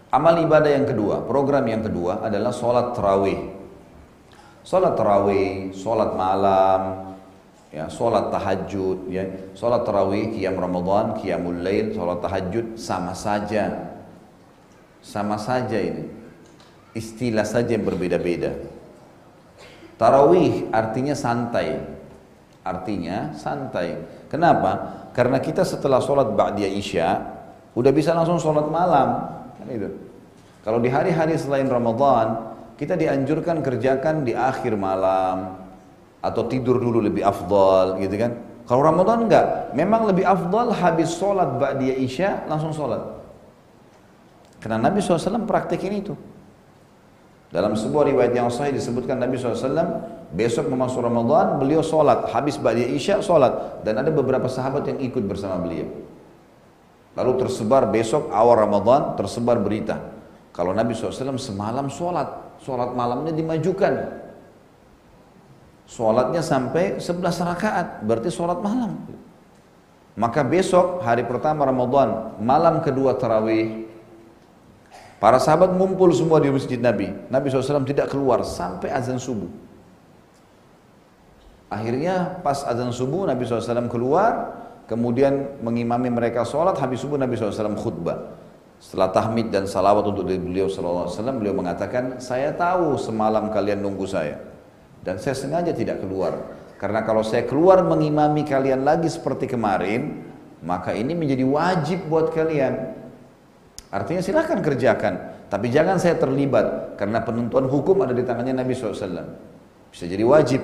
Amal ibadah yang kedua, program yang kedua adalah sholat tarawih. Sholat tarawih, sholat malam, ya, sholat tahajud, ya, sholat tarawih, qiyam Ramadan, qiyamul lail, sholat tahajud sama saja. Sama saja ini. Istilah saja yang berbeda-beda. Tarawih artinya santai. Artinya santai. Kenapa? Karena kita setelah sholat ba'diyah isya, udah bisa langsung sholat malam. Itu. Kalau di hari-hari selain Ramadan, kita dianjurkan kerjakan di akhir malam atau tidur dulu lebih afdal, gitu kan? Kalau Ramadan enggak, memang lebih afdal habis sholat ba'diyah isya langsung sholat. Karena Nabi SAW praktekin itu. Dalam sebuah riwayat yang sahih disebutkan Nabi SAW besok memasuki Ramadan beliau sholat habis ba'diyah isya sholat dan ada beberapa sahabat yang ikut bersama beliau. Lalu tersebar besok awal Ramadan tersebar berita kalau Nabi SAW semalam sholat malamnya dimajukan, sholatnya sampai 11 rakaat, berarti sholat malam. Maka besok hari pertama Ramadan, malam kedua tarawih, para sahabat ngumpul semua di masjid Nabi. Nabi SAW tidak keluar sampai azan subuh. Akhirnya pas azan subuh Nabi SAW keluar, kemudian mengimami mereka sholat, habis subuh Nabi SAW khutbah. Setelah tahmid dan salawat untuk beliau SAW, beliau mengatakan, saya tahu semalam kalian nunggu saya. Dan saya sengaja tidak keluar. Karena kalau saya keluar mengimami kalian lagi seperti kemarin, maka ini menjadi wajib buat kalian. Artinya silahkan kerjakan, tapi jangan saya terlibat. Karena penentuan hukum ada di tangannya Nabi SAW. Bisa jadi wajib.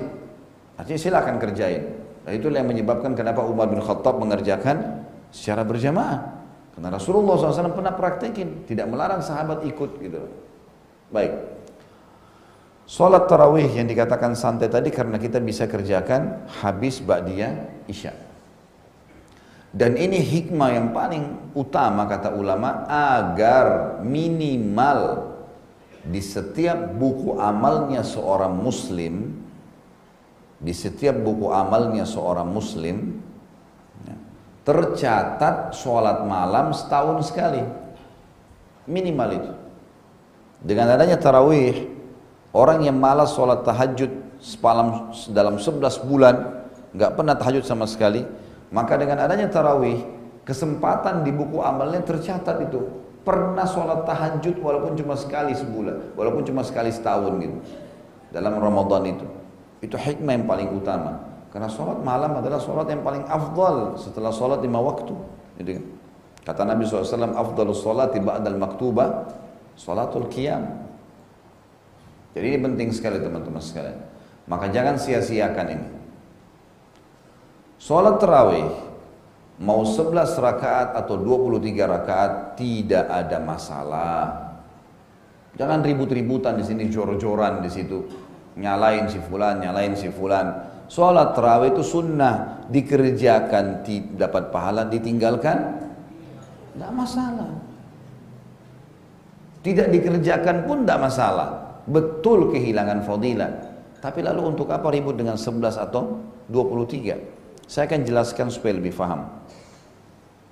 Artinya silahkan kerjain. Nah, itulah yang menyebabkan kenapa Umar bin Khattab mengerjakan secara berjamaah. Karena Rasulullah SAW pernah praktekin, tidak melarang sahabat ikut gitu. Baik. Sholat tarawih yang dikatakan santai tadi karena kita bisa kerjakan habis ba'diyah isya. Dan ini hikmah yang paling utama kata ulama agar minimal di setiap buku amalnya seorang muslim, di setiap buku amalnya seorang muslim tercatat sholat malam setahun sekali. Minimal itu. Dengan adanya tarawih, orang yang malas sholat tahajud dalam 11 bulan, nggak pernah tahajud sama sekali, maka dengan adanya tarawih, kesempatan di buku amalnya tercatat itu. Pernah sholat tahajud walaupun cuma sekali sebulan, walaupun cuma sekali setahun gitu. Dalam Ramadan itu. Itu hikmah yang paling utama. Karena sholat malam adalah sholat yang paling afdal setelah sholat 5 waktu. Gitu kan? Kata Nabi SAW, afdalus sholati ba'dal maktubah, sholatul qiyam. Jadi ini penting sekali teman-teman sekalian. Maka jangan sia-siakan ini. Sholat tarawih, mau 11 rakaat atau 23 rakaat, tidak ada masalah. Jangan ribut-ributan di sini, jor-joran di situ. Nyalain si fulan, nyalain si fulan. Sholat tarawih itu sunnah, dikerjakan dapat pahala, ditinggalkan tidak masalah. Tidak dikerjakan pun tidak masalah. Betul kehilangan fadilah. Tapi lalu untuk apa ribut dengan 11 atau 23? Saya akan jelaskan supaya lebih paham.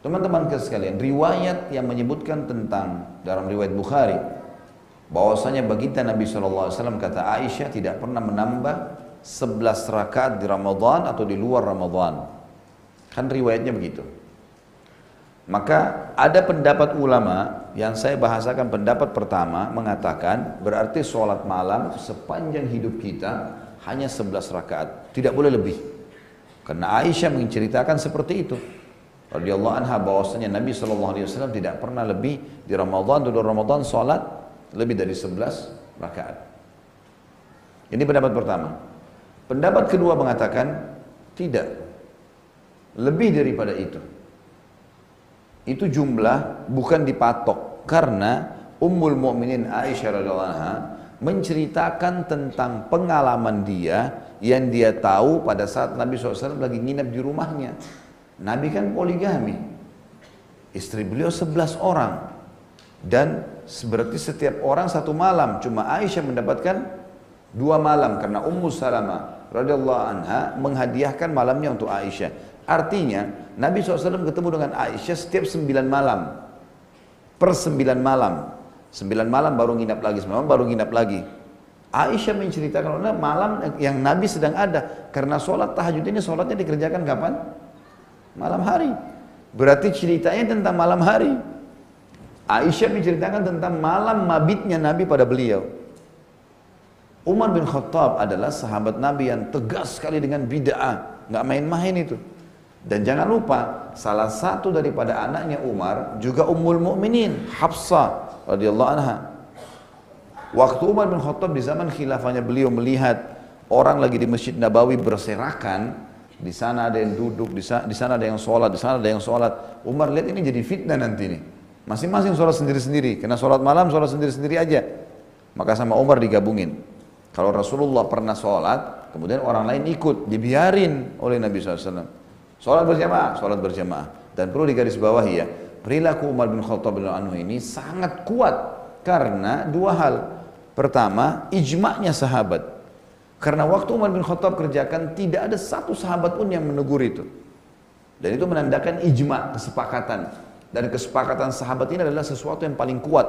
Teman-teman sekalian, riwayat yang menyebutkan tentang dalam riwayat Bukhari bahwasanya baginda Nabi SAW kata Aisyah tidak pernah menambah 11 rakaat di Ramadan atau di luar Ramadan. Kan riwayatnya begitu. Maka ada pendapat ulama yang saya bahasakan, pendapat pertama mengatakan berarti sholat malam sepanjang hidup kita hanya 11 rakaat, tidak boleh lebih. Karena Aisyah menceritakan seperti itu. Radhiyallahu anha bahwasanya Nabi SAW tidak pernah lebih di Ramadan atau di Ramadan sholat lebih dari 11 rakaat. Ini pendapat pertama. Pendapat kedua mengatakan tidak, lebih daripada itu. Itu jumlah bukan dipatok karena Ummul Mukminin Aisyah radhiyallahu anha menceritakan tentang pengalaman dia yang dia tahu pada saat Nabi SAW lagi nginap di rumahnya. Nabi kan poligami, istri beliau 11 orang dan berarti setiap orang satu malam. Cuma Aisyah mendapatkan 2 malam karena Ummu Salamah radhiyallahu anha menghadiahkan malamnya untuk Aisyah. Artinya Nabi SAW ketemu dengan Aisyah setiap 9 malam. Per 9 malam. 9 malam baru nginap lagi, 9 malam baru nginap lagi. Aisyah menceritakan malam yang Nabi sedang ada. Karena sholat tahajud ini sholatnya dikerjakan kapan? Malam hari. Berarti ceritanya tentang malam hari. Aisyah menceritakan tentang malam mabitnya Nabi pada beliau. Umar bin Khattab adalah sahabat Nabi yang tegas sekali dengan bid'ah. Nggak main-main itu. Dan jangan lupa, salah satu daripada anaknya Umar juga Ummul Mukminin Hafsah radhiyallahu anha. Waktu Umar bin Khattab di zaman khilafahnya beliau melihat orang lagi di Masjid Nabawi berserakan, di sana ada yang duduk, di sana ada yang sholat, di sana ada yang sholat. Umar lihat ini jadi fitnah nanti nih. Masing-masing sholat sendiri-sendiri, karena sholat malam sholat sendiri-sendiri aja. Maka sama Umar digabungin. Kalau Rasulullah pernah sholat, kemudian orang lain ikut, dibiarin oleh Nabi SAW. Sholat berjamaah. Dan perlu digarisbawahi ya, perilaku Umar bin Khattab bin Anhu ini sangat kuat karena 2 hal. Pertama, ijma'nya sahabat. Karena waktu Umar bin Khattab kerjakan, tidak ada satu sahabat pun yang menegur itu. Dan itu menandakan ijma', kesepakatan. Dan kesepakatan sahabat ini adalah sesuatu yang paling kuat.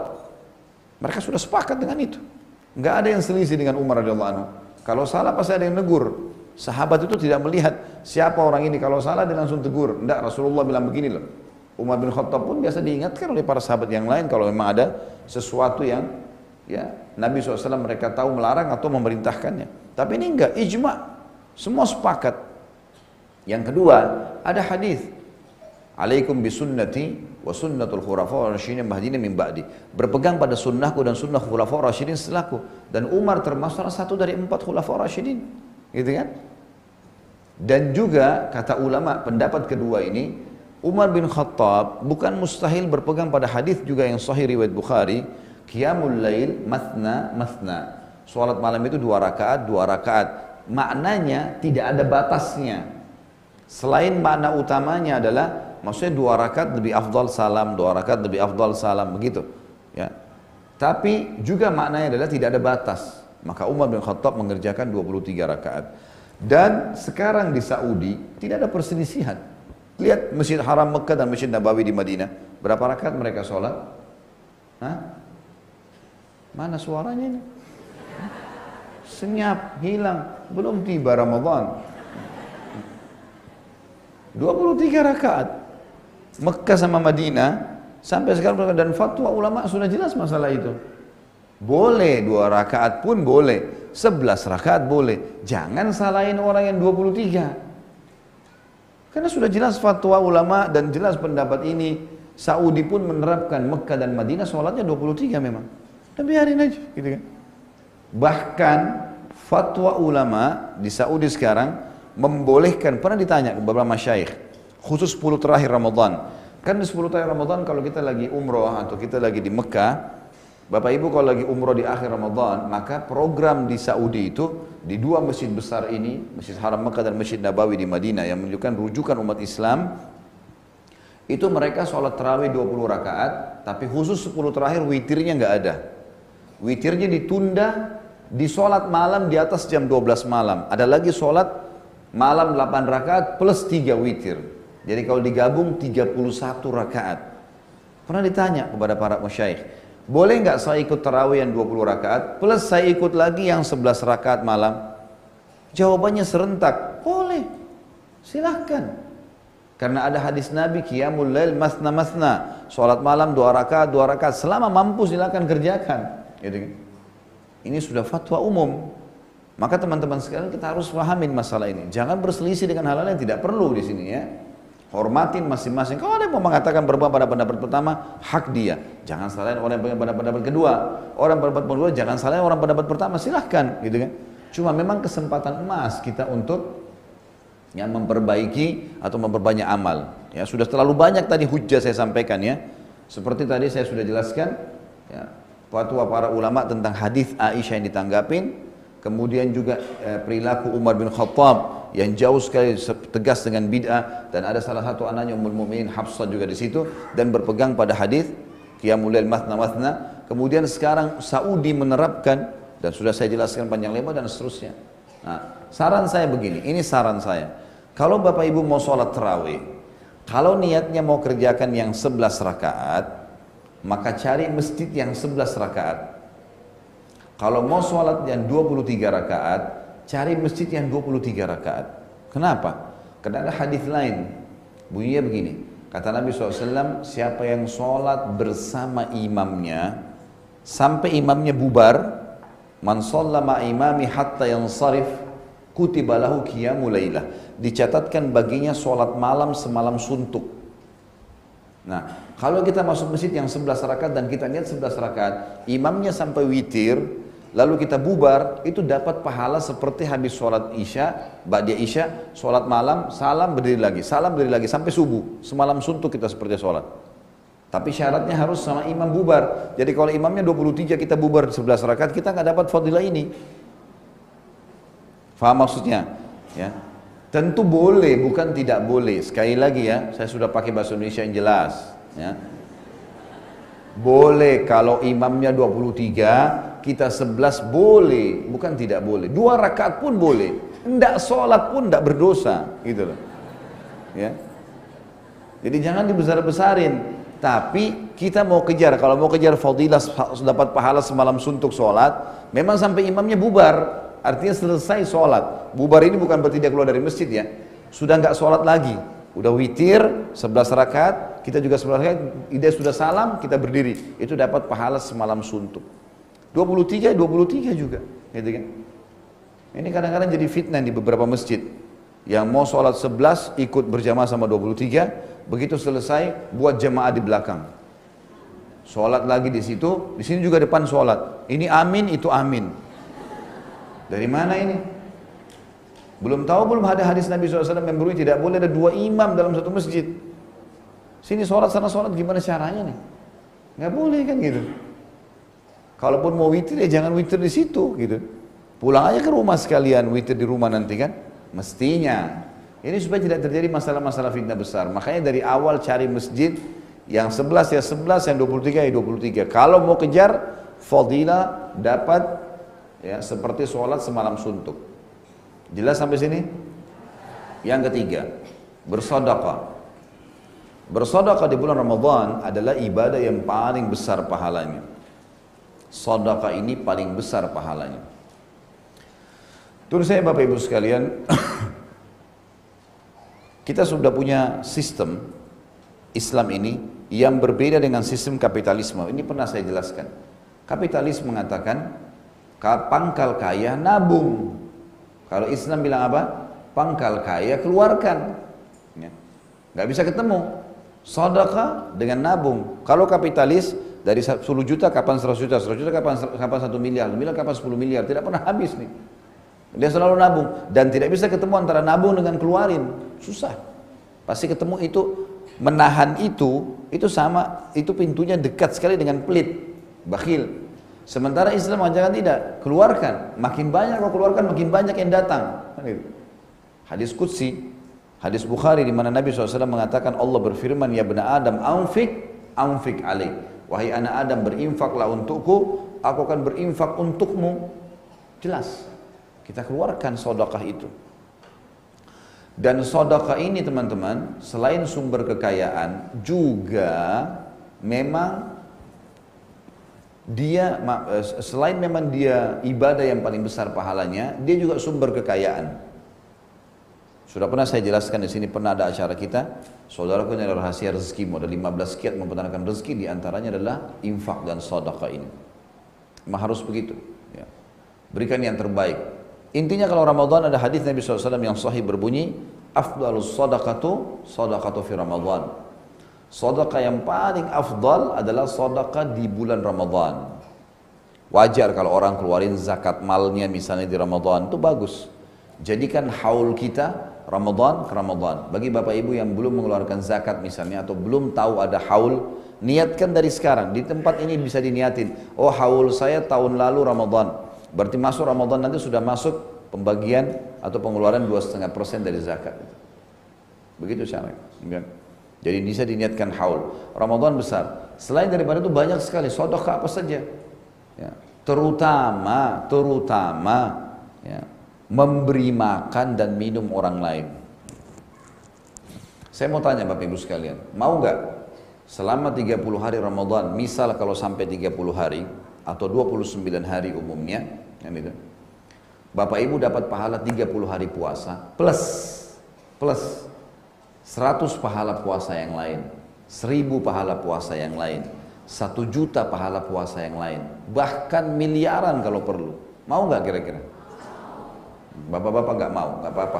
Mereka sudah sepakat dengan itu. Nggak ada yang selisih dengan Umar radhiyallahu anhu. Kalau salah pasti ada yang negur. Sahabat itu tidak melihat siapa orang ini, kalau salah dia langsung tegur. Enggak, Rasulullah bilang begini loh. Umar bin Khattab pun biasa diingatkan oleh para sahabat yang lain kalau memang ada sesuatu yang ya Nabi SAW mereka tahu melarang atau memerintahkannya. Tapi ini enggak, ijma'. Semua sepakat. Yang kedua, ada hadis. Alaikum bisunnati wa sunnatul khulafa rasyidin mahdina min ba'di. Berpegang pada sunnahku dan sunnah khulafa rasyidin setelahku. Dan Umar termasuk salah satu dari 4 khulafa rasyidin. Gitu kan? Dan juga kata ulama pendapat kedua ini, Umar bin Khattab bukan mustahil berpegang pada hadis juga yang sahih riwayat Bukhari, qiyamul lail mathna. Salat malam itu 2 rakaat, 2 rakaat. Maknanya tidak ada batasnya. Selain makna utamanya adalah maksudnya 2 rakaat lebih afdal salam, 2 rakaat lebih afdal salam, begitu. Ya. Tapi juga maknanya adalah tidak ada batas. Maka Umar bin Khattab mengerjakan 23 rakaat. Dan sekarang di Saudi tidak ada perselisihan. Lihat Masjid Haram Mekah dan Masjid Nabawi di Madinah. Berapa rakaat mereka sholat? Hah? Mana suaranya ini? Senyap, hilang. Belum tiba Ramadan. 23 rakaat. Mekah sama Madinah sampai sekarang, dan fatwa ulama sudah jelas masalah itu. Boleh 2 rakaat pun boleh, 11 rakaat boleh. Jangan salahin orang yang 23. Karena sudah jelas fatwa ulama dan jelas pendapat ini. Saudi pun menerapkan Mekah dan Madinah sholatnya 23 memang. Dan biarin aja gitu kan. Bahkan fatwa ulama di Saudi sekarang membolehkan, pernah ditanya ke beberapa masyayikh, khusus 10 terakhir Ramadan. Kan di 10 terakhir Ramadan kalau kita lagi umroh atau kita lagi di Mekah, Bapak Ibu kalau lagi umroh di akhir Ramadan, maka program di Saudi itu, di 2 masjid besar ini, Masjid Haram Mekah dan Masjid Nabawi di Madinah yang menunjukkan rujukan umat Islam, itu mereka sholat tarawih 20 rakaat, tapi khusus 10 terakhir witirnya nggak ada. Witirnya ditunda di sholat malam di atas jam 12 malam. Ada lagi sholat malam 8 rakaat plus 3 witir. Jadi kalau digabung 31 rakaat. Pernah ditanya kepada para masyayikh, boleh nggak saya ikut tarawih yang 20 rakaat plus saya ikut lagi yang 11 rakaat malam? Jawabannya serentak, boleh, silahkan. Karena ada hadis Nabi, qiyamul lail masna masna, sholat malam 2 rakaat, 2 rakaat, selama mampu silahkan kerjakan. Gitu. Ini sudah fatwa umum. Maka teman-teman sekalian kita harus pahamin masalah ini. Jangan berselisih dengan hal-hal yang tidak perlu di sini ya. Hormatin masing-masing. Kalau ada yang mau mengatakan berubah pada pendapat pertama, hak dia. Jangan salahin orang yang pada pendapat kedua. Orang pendapat kedua jangan salahin orang pendapat pertama, silahkan gitu kan. Cuma memang kesempatan emas kita untuk yang memperbaiki atau memperbanyak amal. Ya, sudah terlalu banyak tadi hujjah saya sampaikan ya. Seperti tadi saya sudah jelaskan ya, fatwa para ulama tentang hadis Aisyah yang ditanggapin, kemudian juga perilaku Umar bin Khattab yang jauh sekali tegas dengan bid'ah, dan ada salah satu anaknya Ummul Mukminin Hafsah juga di situ dan berpegang pada hadis qiyamul lail mathna mathna. Kemudian sekarang Saudi menerapkan dan sudah saya jelaskan panjang lebar dan seterusnya. Nah, saran saya begini, ini saran saya. Kalau Bapak Ibu mau sholat tarawih, kalau niatnya mau kerjakan yang 11 rakaat, maka cari masjid yang 11 rakaat. Kalau mau sholat yang 23 rakaat, cari masjid yang 23 rakaat. Kenapa? Karena ada hadis lain. Bunyinya begini. Kata Nabi SAW, siapa yang sholat bersama imamnya, sampai imamnya bubar, man shalla imami hatta yansarif, kutiba lahu qiyamul lailah. Dicatatkan baginya sholat malam semalam suntuk. Nah, kalau kita masuk masjid yang 11 rakaat dan kita lihat 11 rakaat, imamnya sampai witir, lalu kita bubar, itu dapat pahala seperti habis sholat isya, ba'da isya, sholat malam, salam berdiri lagi, sampai subuh. Semalam suntuk kita seperti sholat. Tapi syaratnya harus sama imam bubar. Jadi kalau imamnya 23 kita bubar 11 rakaat, kita nggak dapat fadilah ini. Faham maksudnya? Ya. Tentu boleh, bukan tidak boleh. Sekali lagi ya, saya sudah pakai bahasa Indonesia yang jelas. Ya. Boleh kalau imamnya 23, kita 11 boleh, bukan tidak boleh. 2 rakaat pun boleh. Enggak sholat pun enggak berdosa, gitu loh. Ya. Jadi jangan dibesar-besarin. Tapi kita mau kejar, kalau mau kejar fadilah dapat pahala semalam suntuk sholat, memang sampai imamnya bubar. Artinya selesai sholat. Bubar ini bukan berarti dia keluar dari masjid ya. Sudah enggak sholat lagi. Udah witir 11 rakaat, kita juga 11 rakaat, dia sudah salam, kita berdiri. Itu dapat pahala semalam suntuk. 23 juga, gitu kan. Ini kadang-kadang jadi fitnah di beberapa masjid. Yang mau sholat 11 ikut berjamaah sama 23, begitu selesai buat jamaah di belakang. Sholat lagi di situ, di sini juga depan sholat. Ini amin, itu amin. Dari mana ini? Belum tahu, belum ada hadis Nabi SAW yang berbunyi tidak boleh ada 2 imam dalam satu masjid. Sini sholat, sana sholat, gimana caranya nih? Nggak boleh kan gitu. Kalaupun mau witir ya jangan witir di situ gitu. Pulang aja ke rumah sekalian, witir di rumah nanti kan. Mestinya. Ini supaya tidak terjadi masalah-masalah fitnah besar. Makanya dari awal cari masjid yang 11 ya 11, yang 23 ya 23. Kalau mau kejar fadilah dapat ya seperti sholat semalam suntuk. Jelas sampai sini? Yang ketiga, bersedekah. Bersedekah di bulan Ramadan adalah ibadah yang paling besar pahalanya. Sedekah ini paling besar pahalanya. Terus saya Bapak Ibu sekalian, kita sudah punya sistem Islam ini yang berbeda dengan sistem kapitalisme. Ini pernah saya jelaskan. Kapitalis mengatakan pangkal kaya nabung. Kalau Islam bilang apa? Pangkal kaya keluarkan. Ya. Nggak bisa ketemu. Sedekah dengan nabung. Kalau kapitalis dari 10 juta kapan 100 juta, 100 juta kapan 1 miliar, 1 miliar kapan 10 miliar, tidak pernah habis nih. Dia selalu nabung dan tidak bisa ketemu antara nabung dengan keluarin, susah. Pasti ketemu itu menahan itu sama, itu pintunya dekat sekali dengan pelit, bakhil. Sementara Islam mengajarkan tidak, keluarkan, makin banyak kau keluarkan makin banyak yang datang. Hadis Qudsi, hadis Bukhari di mana Nabi SAW mengatakan Allah berfirman, ya bena Adam, anfik alaik. Wahai anak Adam, berinfaklah untukku, aku akan berinfak untukmu. Jelas, kita keluarkan sedekah itu. Dan sedekah ini teman-teman, selain sumber kekayaan, juga memang dia, selain memang dia ibadah yang paling besar pahalanya, dia juga sumber kekayaan. Sudah pernah saya jelaskan di sini, pernah ada acara kita, saudaraku ini adalah rahasia rezekimu, ada 15 kiat mempertahankan rezeki, diantaranya adalah infak dan sedekah ini. Memang harus begitu. Ya. Berikan yang terbaik. Intinya kalau Ramadan ada hadis Nabi SAW yang sahih berbunyi, afdalus sadaqatu fi Ramadan. Sedekah yang paling afdal adalah sedekah di bulan Ramadan. Wajar kalau orang keluarin zakat malnya misalnya di Ramadan, itu bagus. Jadikan haul kita Ramadan ke Ramadan. Bagi Bapak Ibu yang belum mengeluarkan zakat misalnya atau belum tahu ada haul, niatkan dari sekarang. Di tempat ini bisa diniatin. Oh, haul saya tahun lalu Ramadan. Berarti masuk Ramadan nanti sudah masuk pembagian atau pengeluaran 2,5% dari zakat. Begitu caranya. Jadi bisa diniatkan haul. Ramadan besar. Selain daripada itu banyak sekali sedekah apa saja. Ya. Terutama ya, memberi makan dan minum orang lain. Saya mau tanya Bapak Ibu sekalian, mau nggak selama 30 hari Ramadan, misal kalau sampai 30 hari atau 29 hari umumnya, kan itu, Bapak Ibu dapat pahala 30 hari puasa plus 100 pahala puasa yang lain, 1000 pahala puasa yang lain, 1 juta pahala puasa yang lain, bahkan miliaran kalau perlu. Mau nggak kira-kira? Bapak-bapak nggak mau, nggak apa-apa.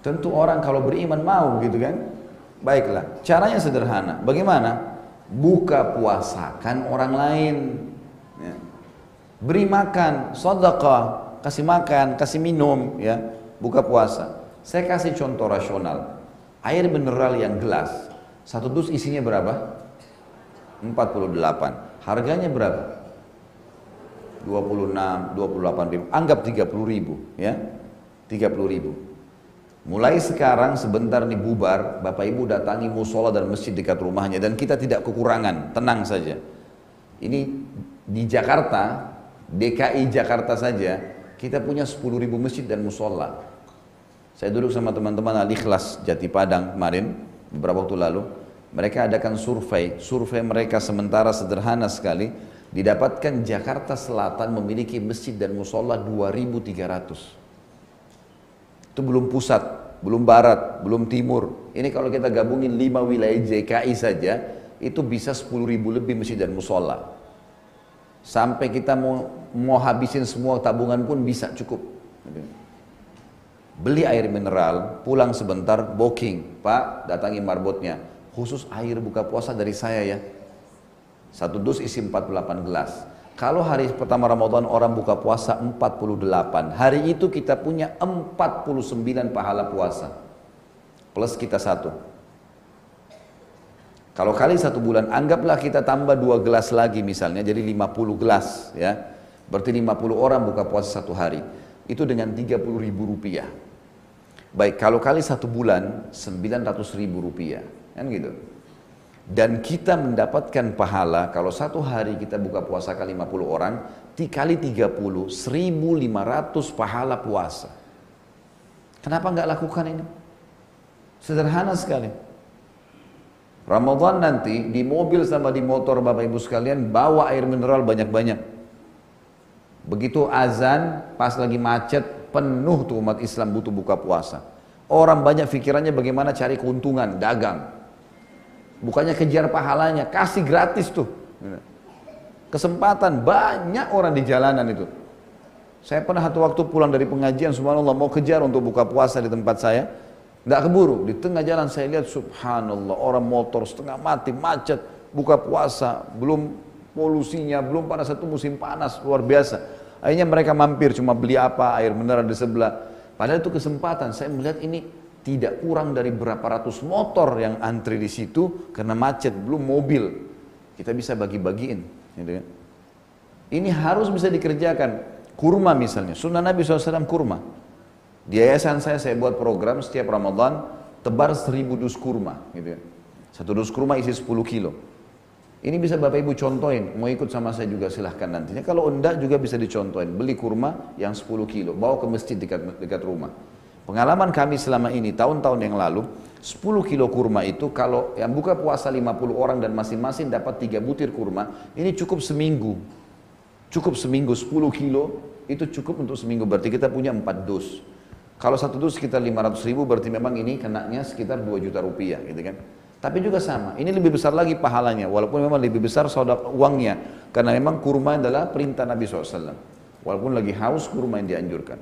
Tentu orang kalau beriman mau gitu kan. Baiklah, caranya sederhana. Bagaimana? Buka puasakan orang lain. Ya. Beri makan, sedekah, kasih makan, kasih minum, ya. Buka puasa. Saya kasih contoh rasional. Air mineral yang gelas, 1 dus isinya berapa? 48. Harganya berapa? 26, 28 ribu, anggap 30 ribu, ya, 30 ribu. Mulai sekarang sebentar nih bubar, Bapak Ibu datangi musola dan masjid dekat rumahnya dan kita tidak kekurangan, tenang saja. Ini di Jakarta, DKI Jakarta saja, kita punya 10 ribu masjid dan musola. Saya duduk sama teman-teman Al-Ikhlas Jati Padang kemarin, beberapa waktu lalu, mereka adakan survei mereka sementara sederhana sekali. Didapatkan Jakarta Selatan memiliki masjid dan musola 2.300. Itu belum pusat, belum barat, belum timur. Ini kalau kita gabungin 5 wilayah JKI saja, itu bisa 10.000 lebih masjid dan musola. Sampai kita mau habisin semua tabungan pun bisa cukup. Beli air mineral, pulang sebentar, booking. Pak, datangi marbotnya. Khusus air buka puasa dari saya ya. 1 dus isi 48 gelas. Kalau hari pertama Ramadan orang buka puasa 48, hari itu kita punya 49 pahala puasa. Plus kita 1. Kalau kali 1 bulan, anggaplah kita tambah 2 gelas lagi misalnya, jadi 50 gelas ya. Berarti 50 orang buka puasa 1 hari. Itu dengan 30.000 rupiah. Baik, kalau kali 1 bulan 900.000 rupiah. Kan gitu. Dan kita mendapatkan pahala kalau 1 hari kita buka puasa kali 50 orang, dikali 30, 1.500 pahala puasa. Kenapa nggak lakukan ini? Sederhana sekali. Ramadan nanti di mobil sama di motor Bapak Ibu sekalian bawa air mineral banyak-banyak. Begitu azan, pas lagi macet, penuh tuh umat Islam butuh buka puasa. Orang banyak pikirannya bagaimana cari keuntungan, dagang. Bukannya kejar pahalanya, kasih gratis tuh. Kesempatan, banyak orang di jalanan itu. Saya pernah satu waktu pulang dari pengajian, subhanallah mau kejar untuk buka puasa di tempat saya. Tidak keburu, di tengah jalan saya lihat subhanallah orang motor setengah mati, macet, buka puasa, belum polusinya, belum pada satu musim panas luar biasa. Akhirnya mereka mampir cuma beli apa, air mineral di sebelah. Padahal itu kesempatan, saya melihat ini tidak kurang dari berapa ratus motor yang antri di situ karena macet, belum mobil. Kita bisa bagi-bagiin. Gitu kan? Ini harus bisa dikerjakan. Kurma misalnya, sunnah Nabi SAW kurma. Di yayasan saya buat program setiap Ramadan tebar 1000 dus kurma. Gitu kan? Satu dus kurma isi 10 kilo. Ini bisa Bapak Ibu contohin, mau ikut sama saya juga silahkan nantinya. Kalau enggak juga bisa dicontohin, beli kurma yang 10 kilo, bawa ke masjid dekat rumah. Pengalaman kami selama ini, tahun-tahun yang lalu, 10 kilo kurma itu kalau yang buka puasa 50 orang dan masing-masing dapat 3 butir kurma, ini cukup seminggu. Cukup seminggu 10 kilo, itu cukup untuk seminggu, berarti kita punya 4 dus. Kalau satu dus sekitar 500 ribu, berarti memang ini kenanya sekitar 2 juta rupiah gitu kan. Tapi juga sama, ini lebih besar lagi pahalanya, walaupun memang lebih besar sedekah uangnya, karena memang kurma adalah perintah Nabi SAW. Walaupun lagi haus, kurma yang dianjurkan.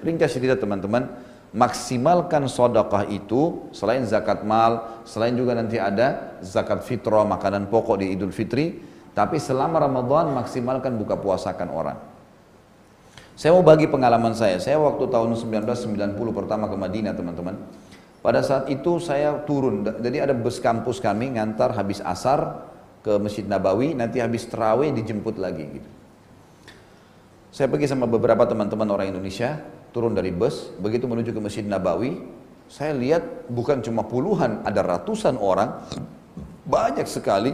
Ringkas cerita teman-teman, maksimalkan sedekah itu, selain zakat mal, selain juga nanti ada zakat fitrah, makanan pokok di Idul Fitri, tapi selama Ramadan maksimalkan buka puasakan orang. Saya mau bagi pengalaman saya waktu tahun 1990 pertama ke Madinah teman-teman. Pada saat itu saya turun, jadi ada bus kampus kami ngantar habis asar ke Masjid Nabawi, nanti habis tarawih dijemput lagi gitu. Saya pergi sama beberapa teman-teman orang Indonesia, turun dari bus, begitu menuju ke Masjid Nabawi, saya lihat bukan cuma puluhan, ada ratusan orang, banyak sekali,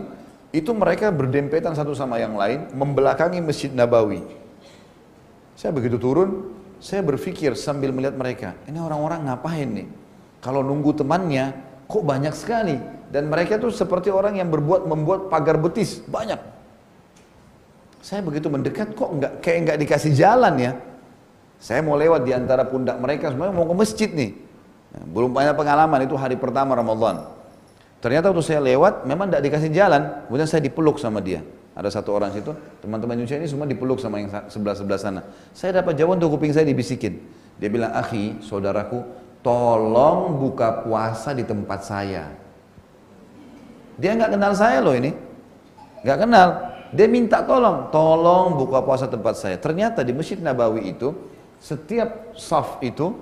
itu mereka berdempetan satu sama yang lain, membelakangi Masjid Nabawi. Saya begitu turun, saya berpikir sambil melihat mereka, ini orang-orang ngapain nih? Kalau nunggu temannya, kok banyak sekali? Dan mereka tuh seperti orang yang membuat pagar betis, banyak. Saya begitu mendekat, kok kayak nggak dikasih jalan ya? Saya mau lewat di antara pundak mereka, semuanya mau ke masjid nih. Belum banyak pengalaman, itu hari pertama Ramadan. Ternyata waktu saya lewat, memang tidak dikasih jalan. Kemudian saya dipeluk sama dia. Ada satu orang situ, teman-teman Indonesia ini semua dipeluk sama yang sebelah-sebelah sana. Saya dapat jawaban untuk kuping saya dibisikin. Dia bilang, akhi, saudaraku, tolong buka puasa di tempat saya. Dia nggak kenal saya loh ini. Nggak kenal. Dia minta tolong buka puasa tempat saya. Ternyata di Masjid Nabawi itu, setiap saf itu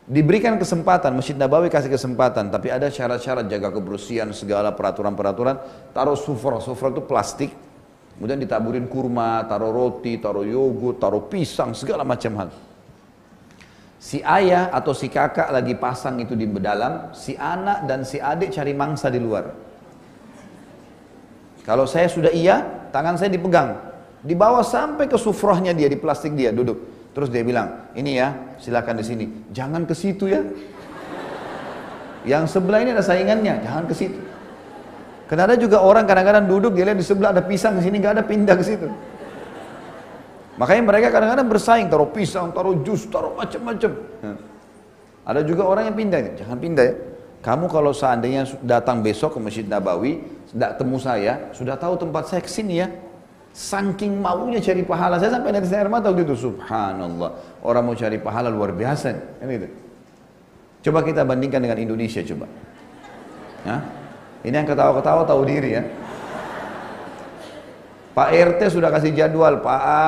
diberikan kesempatan, Masjid Nabawi kasih kesempatan, tapi ada syarat-syarat jaga kebersihan, segala peraturan-peraturan, taruh sufra itu plastik, kemudian ditaburin kurma, taruh roti, taruh yogurt, taruh pisang, segala macam hal. Si ayah atau si kakak lagi pasang itu di dalam, si anak dan si adik cari mangsa di luar. Kalau saya sudah iya, tangan saya dipegang, dibawa sampai ke sufrahnya dia, di plastik dia, duduk. Terus dia bilang, ini ya, silakan di sini. Jangan ke situ ya. Yang sebelah ini ada saingannya, jangan ke situ. Karena ada juga orang kadang-kadang duduk, dia lihat di sebelah ada pisang, di sini nggak ada, pindah ke situ. Makanya mereka kadang-kadang bersaing, taruh pisang, taruh jus, taruh macam-macam. Ada juga orang yang pindah, jangan pindah ya. Kamu kalau seandainya datang besok ke Masjid Nabawi, tidak temu saya, sudah tahu tempat saya kesini ya. Saking maunya cari pahala, saya sampai netes air mata gitu, subhanallah. Orang mau cari pahala luar biasa, kan gitu. Coba kita bandingkan dengan Indonesia coba. Ya? Ini yang ketawa-ketawa tahu diri ya. Pak RT sudah kasih jadwal, Pak A,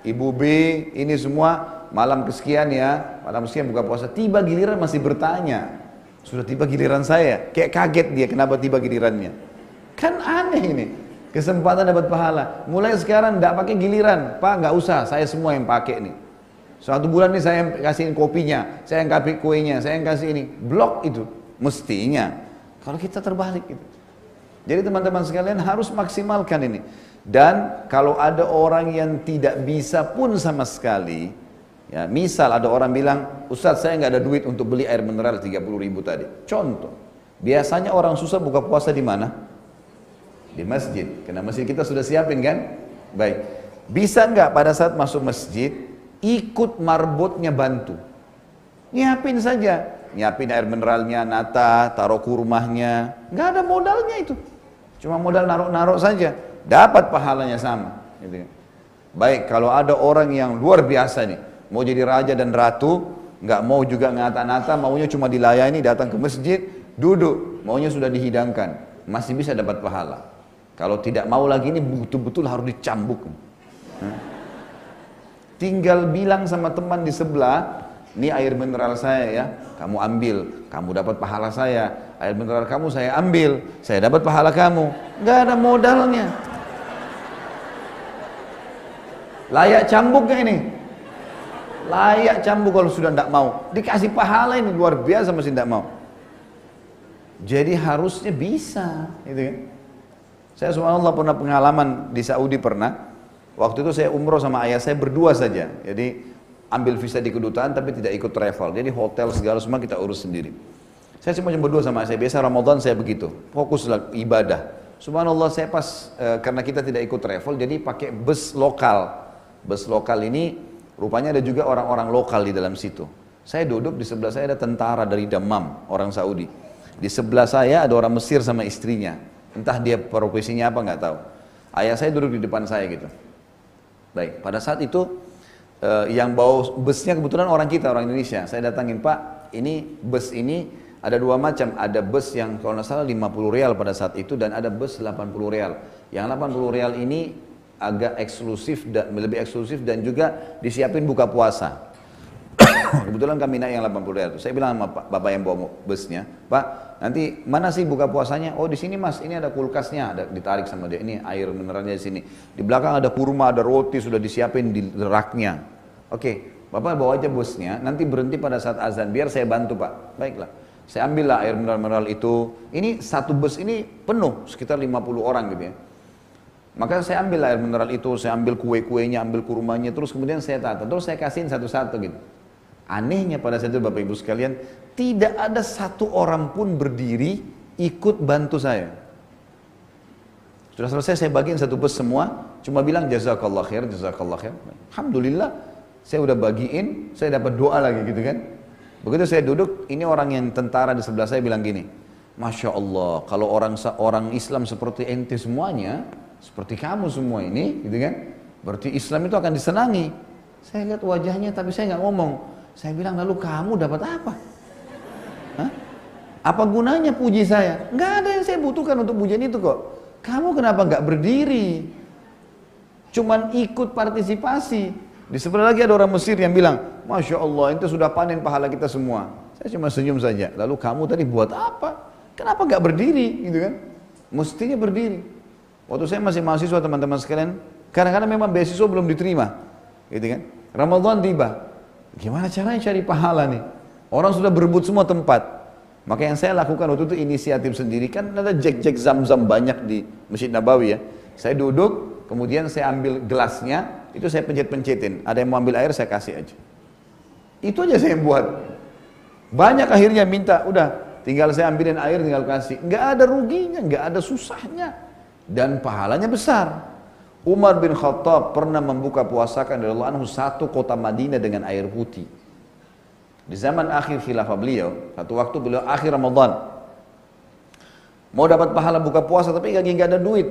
Ibu B, ini semua malam kesekian ya, malam kesekian buka puasa. Tiba giliran masih bertanya, sudah tiba giliran saya, kayak kaget dia kenapa tiba gilirannya. Kan aneh ini. Kesempatan dapat pahala. Mulai sekarang tidak pakai giliran, Pak nggak usah, saya semua yang pakai nih. Suatu bulan ini saya yang kasihin kopinya, saya yang kasih kuenya, saya yang kasih ini. Blok itu mestinya. Kalau kita terbalik gitu. Jadi teman-teman sekalian harus maksimalkan ini. Dan kalau ada orang yang tidak bisa pun sama sekali, Ya, misal ada orang bilang, Ustadz saya nggak ada duit untuk beli air mineral 30.000 tadi. Contoh, biasanya orang susah buka puasa di mana? Di masjid, karena masjid kita sudah siapin kan? Baik, bisa nggak pada saat masuk masjid, ikut marbotnya bantu? Nyiapin saja, nyiapin air mineralnya, nata, taruh kurmahnya, nggak ada modalnya itu. Cuma modal naruh-naruh saja, dapat pahalanya sama. Gitu. Baik, kalau ada orang yang luar biasa nih, mau jadi raja dan ratu, nggak mau juga ngata-nata, maunya cuma dilayani, datang ke masjid, duduk, maunya sudah dihidangkan, masih bisa dapat pahala. Kalau tidak mau lagi ini betul-betul harus dicambuk. Tinggal bilang sama teman di sebelah, ini air mineral saya ya, kamu ambil, kamu dapat pahala saya. Air mineral kamu saya ambil, saya dapat pahala kamu. Nggak ada modalnya. Layak cambuk gak ini? Layak cambuk kalau sudah tidak mau. Dikasih pahala ini luar biasa masih tidak mau. Jadi harusnya bisa, gitu kan? Saya subhanallah pernah pengalaman di Saudi pernah. Waktu itu saya umroh sama ayah saya berdua saja. Jadi ambil visa di kedutaan tapi tidak ikut travel. Jadi hotel segala semua kita urus sendiri. Saya cuma berdua sama ayah saya. Biasa Ramadan saya begitu. Fokuslah ibadah. Subhanallah saya pas karena kita tidak ikut travel jadi pakai bus lokal. Bus lokal ini rupanya ada juga orang-orang lokal di dalam situ. Saya duduk di sebelah saya ada tentara dari Dammam, orang Saudi. Di sebelah saya ada orang Mesir sama istrinya. Entah dia profesinya apa nggak tahu. Ayah saya duduk di depan saya gitu. Baik, pada saat itu yang bawa busnya kebetulan orang kita, orang Indonesia. Saya datangin, Pak, ini bus ini ada dua macam. Ada bus yang kalau nggak salah 50 rial pada saat itu dan ada bus 80 rial. Yang 80 rial ini agak eksklusif, lebih eksklusif dan juga disiapin buka puasa. Kebetulan kami naik yang 80 rial itu. Saya bilang sama bapak yang bawa busnya, Pak, nanti mana sih buka puasanya? Oh di sini mas, ini ada kulkasnya, ada ditarik sama dia. Ini air mineralnya di sini. Di belakang ada kurma, ada roti sudah disiapin di raknya. Oke, bapak bawa aja busnya. Nanti berhenti pada saat azan, biar saya bantu pak. Baiklah. Saya ambillah air mineral itu. Ini satu bus ini penuh, sekitar 50 orang gitu ya. Maka saya ambil air mineral itu, saya ambil kue-kuenya, ambil kurmanya, terus kemudian saya tata, terus saya kasihin satu-satu gitu. Anehnya pada saat itu Bapak Ibu sekalian, tidak ada satu orang pun berdiri ikut bantu saya. Sudah selesai saya bagiin satu bus semua, cuma bilang jazakallah khair, jazakallah khair. Alhamdulillah, saya udah bagiin, saya dapat doa lagi gitu kan. Begitu saya duduk, ini orang yang tentara di sebelah saya bilang gini, Masya Allah, kalau orang Islam seperti ente semuanya, seperti kamu semua ini, gitu kan, berarti Islam itu akan disenangi. Saya lihat wajahnya tapi saya nggak ngomong. Saya bilang, lalu kamu dapat apa? Hah? Apa gunanya puji saya? Nggak ada yang saya butuhkan untuk pujian itu kok. Kamu kenapa nggak berdiri? Cuman ikut partisipasi. Di sebelah lagi ada orang Mesir yang bilang, Masya Allah, itu sudah panen pahala kita semua. Saya cuma senyum saja. Lalu kamu tadi buat apa? Kenapa nggak berdiri? Gitu kan? Mestinya berdiri. Waktu saya masih mahasiswa teman-teman sekalian, kadang-kadang memang beasiswa belum diterima. Gitu kan? Ramadan tiba. Gimana caranya cari pahala nih? Orang sudah berebut semua tempat. Maka yang saya lakukan waktu itu inisiatif sendiri, kan ada jek-jek zam-zam banyak di Masjid Nabawi ya. Saya duduk, kemudian saya ambil gelasnya, itu saya pencet-pencetin. Ada yang mau ambil air, saya kasih aja. Itu aja saya buat. Banyak akhirnya minta, udah tinggal saya ambilin air, tinggal kasih. Nggak ada ruginya, nggak ada susahnya. Dan pahalanya besar. Umar bin Khattab pernah membuka puasakan dari Allah anhu satu kota Madinah dengan air putih. Di zaman akhir khilafah beliau, satu waktu beliau akhir Ramadan, mau dapat pahala buka puasa tapi lagi nggak ada duit.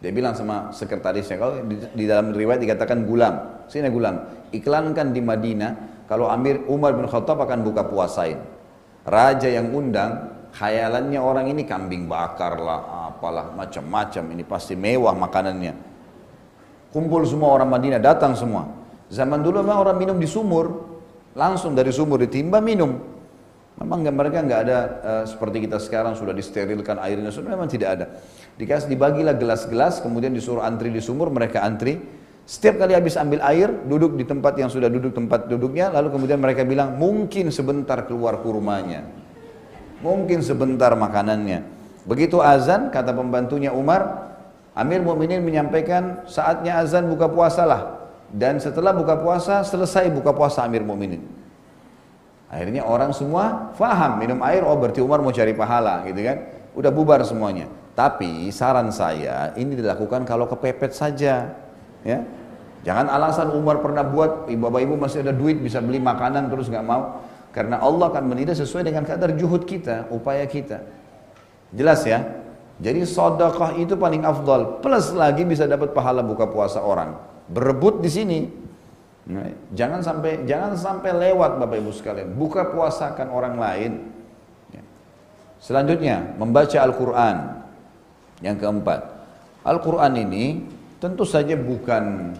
Dia bilang sama sekretarisnya, kalau di dalam riwayat dikatakan gulam, sini gulam, iklankan di Madinah kalau Amir Umar bin Khattab akan buka puasain. Raja yang undang, khayalannya orang ini kambing bakar lah, apalah macam-macam, ini pasti mewah makanannya. Kumpul semua orang Madinah, datang semua. Zaman dulu memang orang minum di sumur, langsung dari sumur ditimba minum. Memang mereka nggak ada seperti kita sekarang sudah disterilkan airnya, sudah memang tidak ada. Dibagilah gelas-gelas, kemudian disuruh antri di sumur, mereka antri. Setiap kali habis ambil air, duduk di tempat yang sudah duduk tempat duduknya, lalu kemudian mereka bilang mungkin sebentar keluar kurmanya, mungkin sebentar makanannya. Begitu azan, kata pembantunya Umar, Amir Mukminin menyampaikan saatnya azan buka puasalah. dan setelah buka puasa, selesai buka puasa Amir Mu'minin. Akhirnya orang semua faham minum air, oh berarti Umar mau cari pahala gitu kan. Udah bubar semuanya. Tapi saran saya ini dilakukan kalau kepepet saja. Ya. Jangan alasan Umar pernah buat, bapak-ibu masih ada duit bisa beli makanan terus nggak mau. Karena Allah akan menilai sesuai dengan kadar juhud kita, upaya kita. Jelas ya? Jadi sedekah itu paling afdal. Plus lagi bisa dapat pahala buka puasa orang. Berebut di sini. Nah, jangan sampai lewat Bapak Ibu sekalian. Buka puasakan orang lain. Ya. Selanjutnya membaca Al-Quran. Yang keempat, Al-Quran ini tentu saja bukan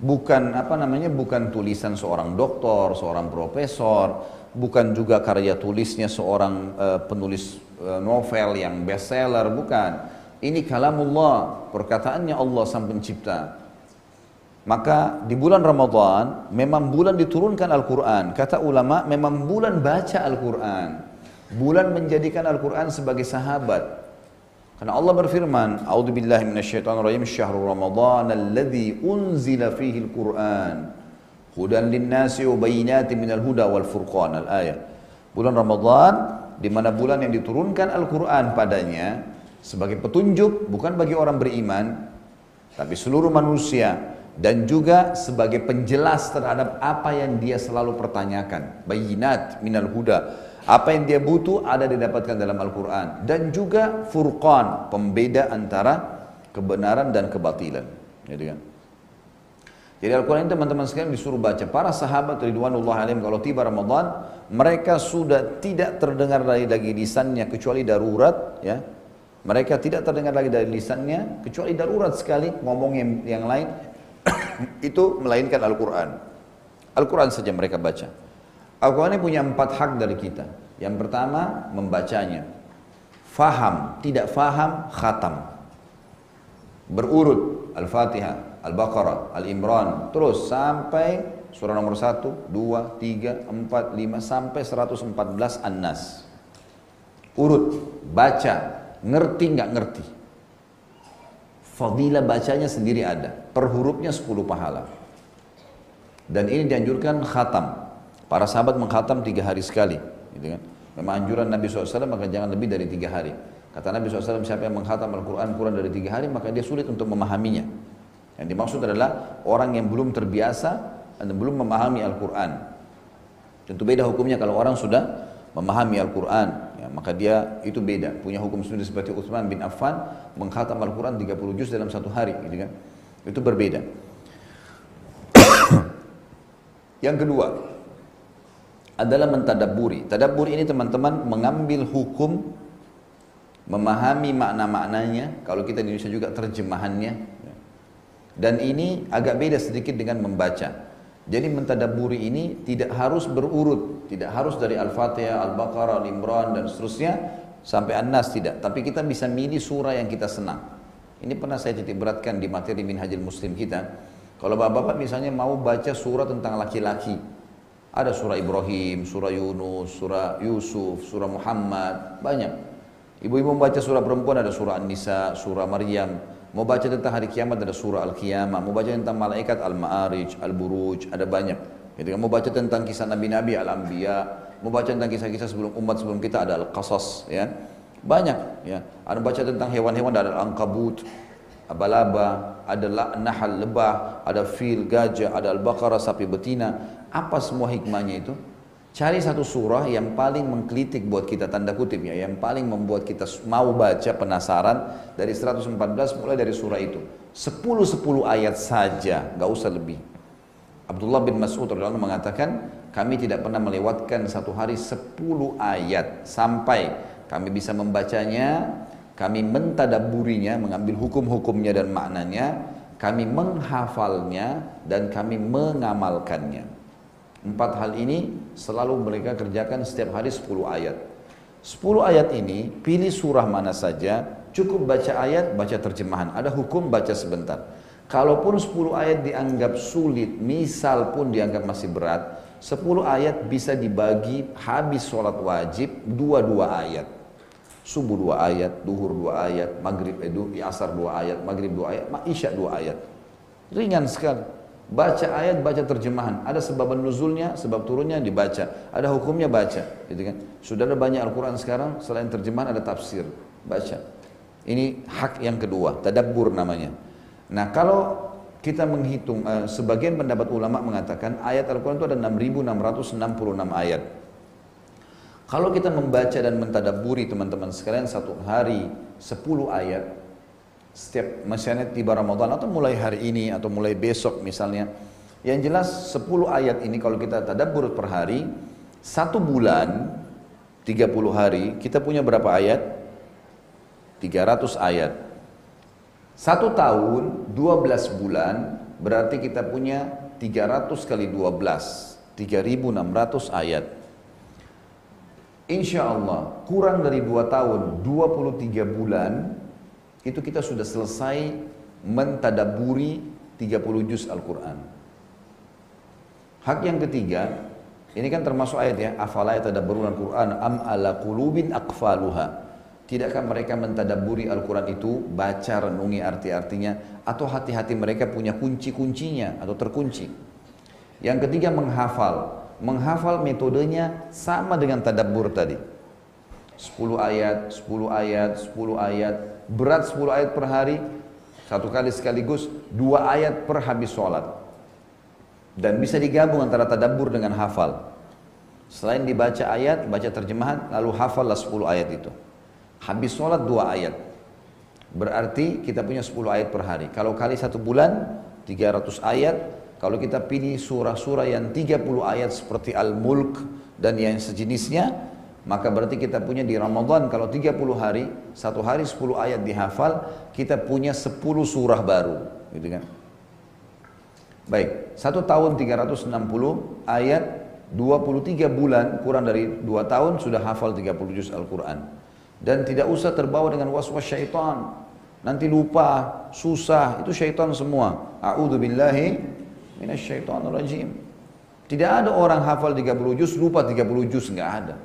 bukan tulisan seorang doktor, seorang profesor, bukan juga karya tulisnya seorang penulis novel yang bestseller, bukan. Ini kalamullah, perkataannya Allah Sang Pencipta. Maka di bulan Ramadan memang bulan diturunkan Al-Quran. Kata ulama memang bulan baca Al-Quran. Bulan menjadikan Al-Quran sebagai sahabat. Karena Allah berfirman, A'udzubillahi minasyaitonirrajim, syahrul Ramadan alladzi unzila fihi Al-Quran hudan linnasi wa bayyinatin minal huda wal furqan. Al-ayat. Bulan Ramadan di mana bulan yang diturunkan Al-Quran padanya sebagai petunjuk bukan bagi orang beriman tapi seluruh manusia, dan juga sebagai penjelas terhadap apa yang dia selalu pertanyakan. Bayyinat minal huda, apa yang dia butuh ada didapatkan dalam Al-Quran. Dan juga furqan, pembeda antara kebenaran dan kebatilan. Jadi Al-Quran ini teman-teman sekalian disuruh baca. Para sahabat ridwanullah alaihim kalau tiba Ramadan, mereka sudah tidak terdengar lagi lisannya kecuali darurat, ya. Mereka tidak terdengar lagi dari lisannya kecuali darurat sekali ngomong yang lain. Itu melainkan Al-Quran. Al-Quran saja mereka baca. Al-Quran ini punya 4 hak dari kita. Yang pertama membacanya, faham, tidak faham khatam, berurut Al-Fatihah, Al-Baqarah, Al-Imran, terus sampai surah nomor 1, 2, 3, 4, 5 sampai 114 An-Nas. Urut, baca, ngerti nggak ngerti. Fadilah bacanya sendiri ada, per hurufnya 10 pahala. Dan ini dianjurkan khatam. Para sahabat mengkhatam 3 hari sekali, gitu kan. Memang anjuran Nabi SAW, maka jangan lebih dari 3 hari. Kata Nabi SAW, siapa yang mengkhatam Al-Quran kurang dari 3 hari, maka dia sulit untuk memahaminya. Yang dimaksud adalah orang yang belum terbiasa dan belum memahami Al-Quran. Tentu beda hukumnya kalau orang sudah memahami Al-Quran, ya, maka dia itu beda, punya hukum sendiri. Seperti Utsman bin Affan mengkhatam Al-Quran 30 juz dalam 1 hari, gitu kan. Itu berbeda. Yang kedua adalah mentadabburi. Tadabbur ini teman-teman mengambil hukum, memahami makna-maknanya, kalau kita di Indonesia juga terjemahannya. Dan ini agak beda sedikit dengan membaca. Jadi mentadabburi ini tidak harus berurut, tidak harus dari Al-Fatihah, Al-Baqarah, Al-Imran dan seterusnya sampai An-Nas, tidak. Tapi kita bisa milih surah yang kita senang. Ini pernah saya titik beratkan di materi Minhajul Muslim kita. Kalau bapak-bapak misalnya mau baca surah tentang laki-laki, ada surah Ibrahim, surah Yunus, surah Yusuf, surah Muhammad, banyak. Ibu-ibu membaca surah perempuan ada surah An-Nisa, surah Maryam. Mau baca tentang hari kiamat ada surah Al-Qiyamah. Mau baca tentang malaikat Al-Ma'arij, Al-Buruj, ada banyak. Jadi mau baca tentang kisah Nabi-Nabi, Al-Anbiya. Mau baca tentang kisah-kisah sebelum kita ada Al-Qasas, ya. Banyak, ya. Ada baca tentang hewan-hewan ada Al-Ankabut, Abalaba, ada Nahal, lebah, ada fil, gajah, ada Al-Baqarah, sapi betina. Apa semua hikmahnya itu? Cari satu surah yang paling menggelitik buat kita, tanda kutip ya, yang paling membuat kita mau baca, penasaran. Dari 114 mulai dari surah itu 10 ayat saja, gak usah lebih. Abdullah bin Mas'ud radhiyallahu anhu mengatakan, kami tidak pernah melewatkan satu hari 10 ayat sampai kami bisa membacanya, kami mentadabburinya, mengambil hukum-hukumnya dan maknanya, kami menghafalnya dan kami mengamalkannya. 4 hal ini selalu mereka kerjakan setiap hari 10 ayat. 10 ayat ini pilih surah mana saja, cukup baca ayat, baca terjemahan. Ada hukum baca sebentar. Kalaupun 10 ayat dianggap sulit, misal pun dianggap masih berat, 10 ayat bisa dibagi habis sholat wajib 2 ayat. Subuh 2 ayat, duhur 2 ayat, maghrib asar 2 ayat, maghrib 2 ayat, isya 2 ayat. Ringan sekali. Baca ayat, baca terjemahan. Ada sebab nuzulnya, sebab turunnya dibaca. Ada hukumnya baca, gitu kan. Sudah ada banyak Al-Quran sekarang, selain terjemahan ada tafsir. Baca. Ini hak yang kedua, tadabbur namanya. Nah, kalau kita menghitung, sebagian pendapat ulama mengatakan ayat Al-Quran itu ada 6.666 ayat. Kalau kita membaca dan mentadabburi teman-teman sekalian satu hari 10 ayat, setiap misalnya tiba Ramadan atau mulai hari ini atau mulai besok misalnya, yang jelas 10 ayat ini kalau kita tadabbur per hari, satu bulan 30 hari kita punya berapa ayat? 300 ayat. Satu tahun 12 bulan berarti kita punya 300 kali 12, 3.600 ayat. Insya Allah kurang dari 2 tahun, 23 bulan itu kita sudah selesai mentadabburi 30 juz Al-Quran. Hak yang ketiga, ini kan termasuk ayat ya, afala yatadabbaruna Al-Quran am ala qulubin aqfaluha. Tidakkah mereka mentadabburi Al-Quran itu, baca, renungi arti-artinya, atau hati-hati mereka punya kunci-kuncinya atau terkunci. Yang ketiga menghafal. Menghafal metodenya sama dengan tadabbur tadi. 10 ayat, 10 ayat, 10 ayat, berat 10 ayat per hari, satu kali sekaligus 2 ayat per habis sholat. Dan bisa digabung antara tadabbur dengan hafal. Selain dibaca ayat, baca terjemahan, lalu hafallah 10 ayat itu. Habis sholat 2 ayat. Berarti kita punya 10 ayat per hari. Kalau kali 1 bulan, 300 ayat. Kalau kita pilih surah-surah yang 30 ayat seperti Al-Mulk dan yang sejenisnya, maka berarti kita punya di Ramadan kalau 30 hari, satu hari 10 ayat dihafal, kita punya 10 surah baru, gitu kan? Baik, 1 tahun 360 ayat, 23 bulan, kurang dari 2 tahun sudah hafal 30 juz Al-Quran. Dan tidak usah terbawa dengan waswas syaitan. Nanti lupa, susah, itu syaitan semua. A'udzubillahi minasyaitonirrajim. Tidak ada orang hafal 30 juz, lupa 30 juz, enggak ada.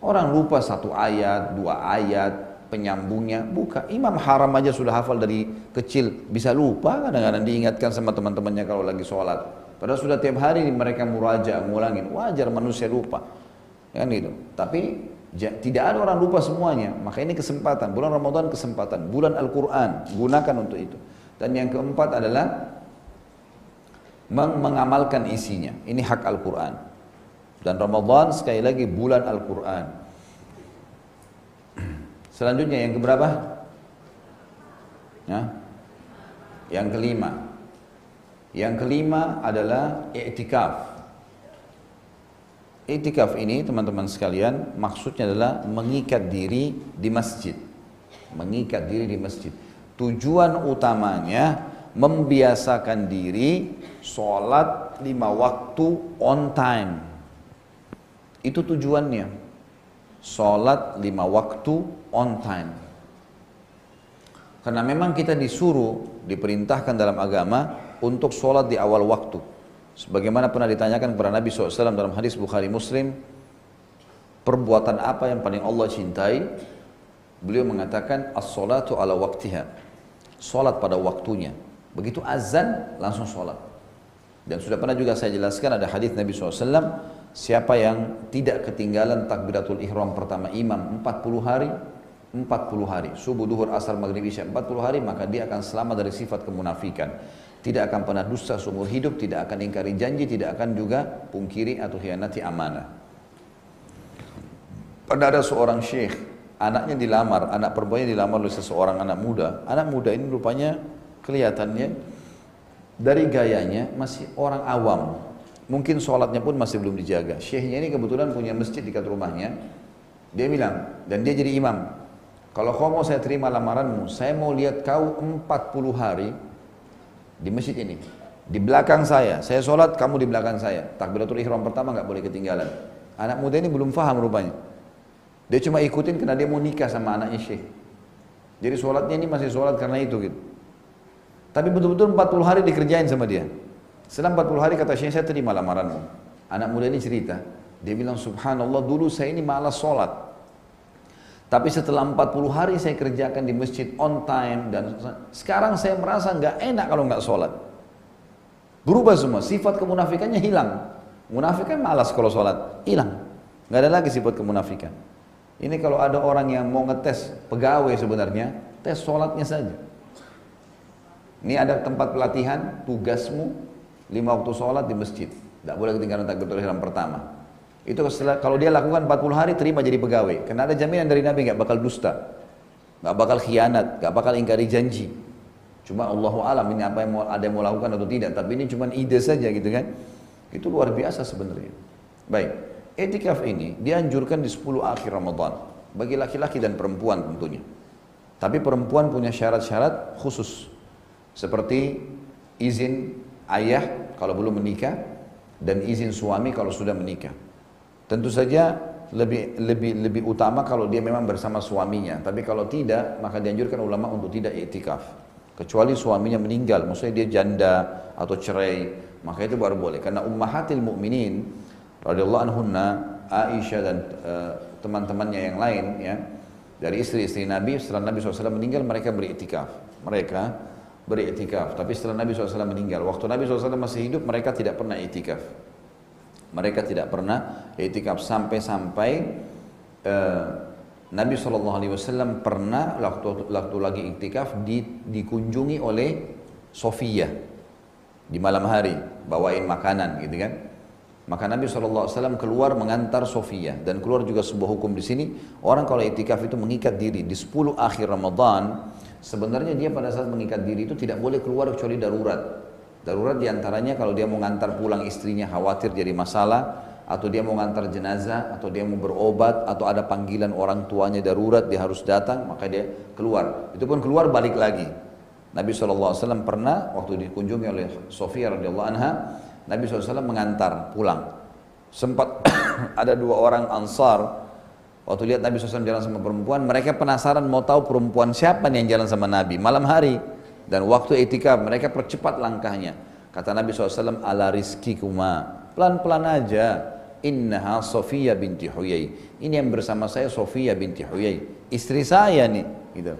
Orang lupa 1 ayat, 2 ayat, penyambungnya, bukan. Imam Haram aja sudah hafal dari kecil, bisa lupa kadang-kadang diingatkan sama teman-temannya kalau lagi sholat. Padahal sudah tiap hari mereka muraja, ngulangin, wajar manusia lupa. Kan gitu. Tapi tidak ada orang lupa semuanya, maka ini kesempatan, bulan Ramadan kesempatan, bulan Al-Quran, gunakan untuk itu. Dan yang keempat adalah mengamalkan isinya, ini hak Al-Quran. Dan Ramadan sekali lagi bulan Al-Quran. Selanjutnya yang keberapa? Ya? Yang kelima. Yang kelima adalah i'tikaf. I'tikaf ini teman-teman sekalian maksudnya adalah mengikat diri di masjid. Mengikat diri di masjid. Tujuan utamanya membiasakan diri sholat 5 waktu on time. Itu tujuannya. Sholat 5 waktu on time. Karena memang kita disuruh, diperintahkan dalam agama untuk sholat di awal waktu. Sebagaimana pernah ditanyakan kepada Nabi SAW dalam hadis Bukhari Muslim, perbuatan apa yang paling Allah cintai? Beliau mengatakan as-sholatu ala waktiha, sholat pada waktunya. Begitu azan langsung sholat. Dan sudah pernah juga saya jelaskan ada hadis Nabi SAW, siapa yang tidak ketinggalan takbiratul ihram pertama imam 40 hari, 40 hari, subuh, duhur, asar, maghrib, isya 40 hari, maka dia akan selamat dari sifat kemunafikan. Tidak akan pernah dusta seumur hidup, tidak akan ingkari janji, tidak akan juga pungkiri atau khianati amanah. Pernah ada seorang syekh, anaknya dilamar, anak perempuannya dilamar oleh seseorang anak muda. Anak muda ini rupanya kelihatannya dari gayanya masih orang awam. Mungkin sholatnya pun masih belum dijaga. Syekhnya ini kebetulan punya masjid dekat rumahnya. Dia bilang, dan dia jadi imam. Kalau kau mau saya terima lamaranmu, saya mau lihat kau 40 hari di masjid ini. Di belakang saya sholat, kamu di belakang saya. Takbiratul ihram pertama nggak boleh ketinggalan. Anak muda ini belum paham rupanya. Dia cuma ikutin karena dia mau nikah sama anaknya syekh. Jadi sholatnya ini masih sholat karena itu gitu. Tapi betul-betul 40 hari dikerjain sama dia. Setelah 40 hari kata syekh, saya terima lamaranmu. Anak muda ini cerita. Dia bilang, subhanallah dulu saya ini malas sholat. Tapi setelah 40 hari saya kerjakan di masjid on time dan sekarang saya merasa nggak enak kalau nggak sholat. Berubah semua, sifat kemunafikannya hilang. Munafik kan malas kalau sholat, hilang. Nggak ada lagi sifat kemunafikan. Ini kalau ada orang yang mau ngetes pegawai sebenarnya, tes sholatnya saja. Ini ada tempat pelatihan, tugasmu 5 waktu sholat di masjid. Tidak boleh ketinggalan takbiratul ihram pertama. Itu kalau dia lakukan 40 hari terima jadi pegawai. Karena ada jaminan dari Nabi nggak bakal dusta, nggak bakal khianat, nggak bakal ingkari janji. Cuma Allahu alam ini apa yang ada yang mau lakukan atau tidak. Tapi ini cuma ide saja gitu kan. Itu luar biasa sebenarnya. Baik, etikaf ini dianjurkan di 10 akhir Ramadan bagi laki-laki dan perempuan tentunya. Tapi perempuan punya syarat-syarat khusus seperti izin ayah kalau belum menikah dan izin suami kalau sudah menikah. Tentu saja lebih utama kalau dia memang bersama suaminya. Tapi kalau tidak, maka dianjurkan ulama untuk tidak iktikaf. Kecuali suaminya meninggal, maksudnya dia janda atau cerai, maka itu baru boleh. Karena ummahatil mu'minin radhiyallahu anhunna, Aisyah dan teman-temannya yang lain ya, dari istri-istri Nabi, setelah Nabi SAW meninggal mereka beriktikaf. Tapi setelah Nabi SAW meninggal, waktu Nabi SAW masih hidup mereka tidak pernah iktikaf. Mereka tidak pernah iktikaf sampai-sampai Nabi SAW pernah waktu lagi iktikaf dikunjungi oleh Sofia di malam hari, bawain makanan gitu kan. Maka Nabi SAW keluar mengantar Sofia, dan keluar juga sebuah hukum di sini, orang kalau iktikaf itu mengikat diri di 10 akhir Ramadan, sebenarnya dia pada saat mengikat diri itu tidak boleh keluar kecuali darurat. Darurat diantaranya kalau dia mau ngantar pulang istrinya khawatir jadi masalah, atau dia mau ngantar jenazah, atau dia mau berobat, atau ada panggilan orang tuanya darurat dia harus datang, maka dia keluar. Itu pun keluar balik lagi. Nabi SAW pernah waktu dikunjungi oleh Sofia radhiyallahu anha, Nabi SAW mengantar pulang. Sempat ada 2 orang Ansar, waktu lihat Nabi SAW jalan sama perempuan, mereka penasaran mau tahu perempuan siapa nih yang jalan sama Nabi malam hari. Dan waktu iktikaf mereka percepat langkahnya. Kata Nabi SAW, ala rizkikuma, pelan-pelan aja. Innaha Sofia binti Huyai. Ini yang bersama saya Sofia binti Huyai, istri saya nih. Gitu.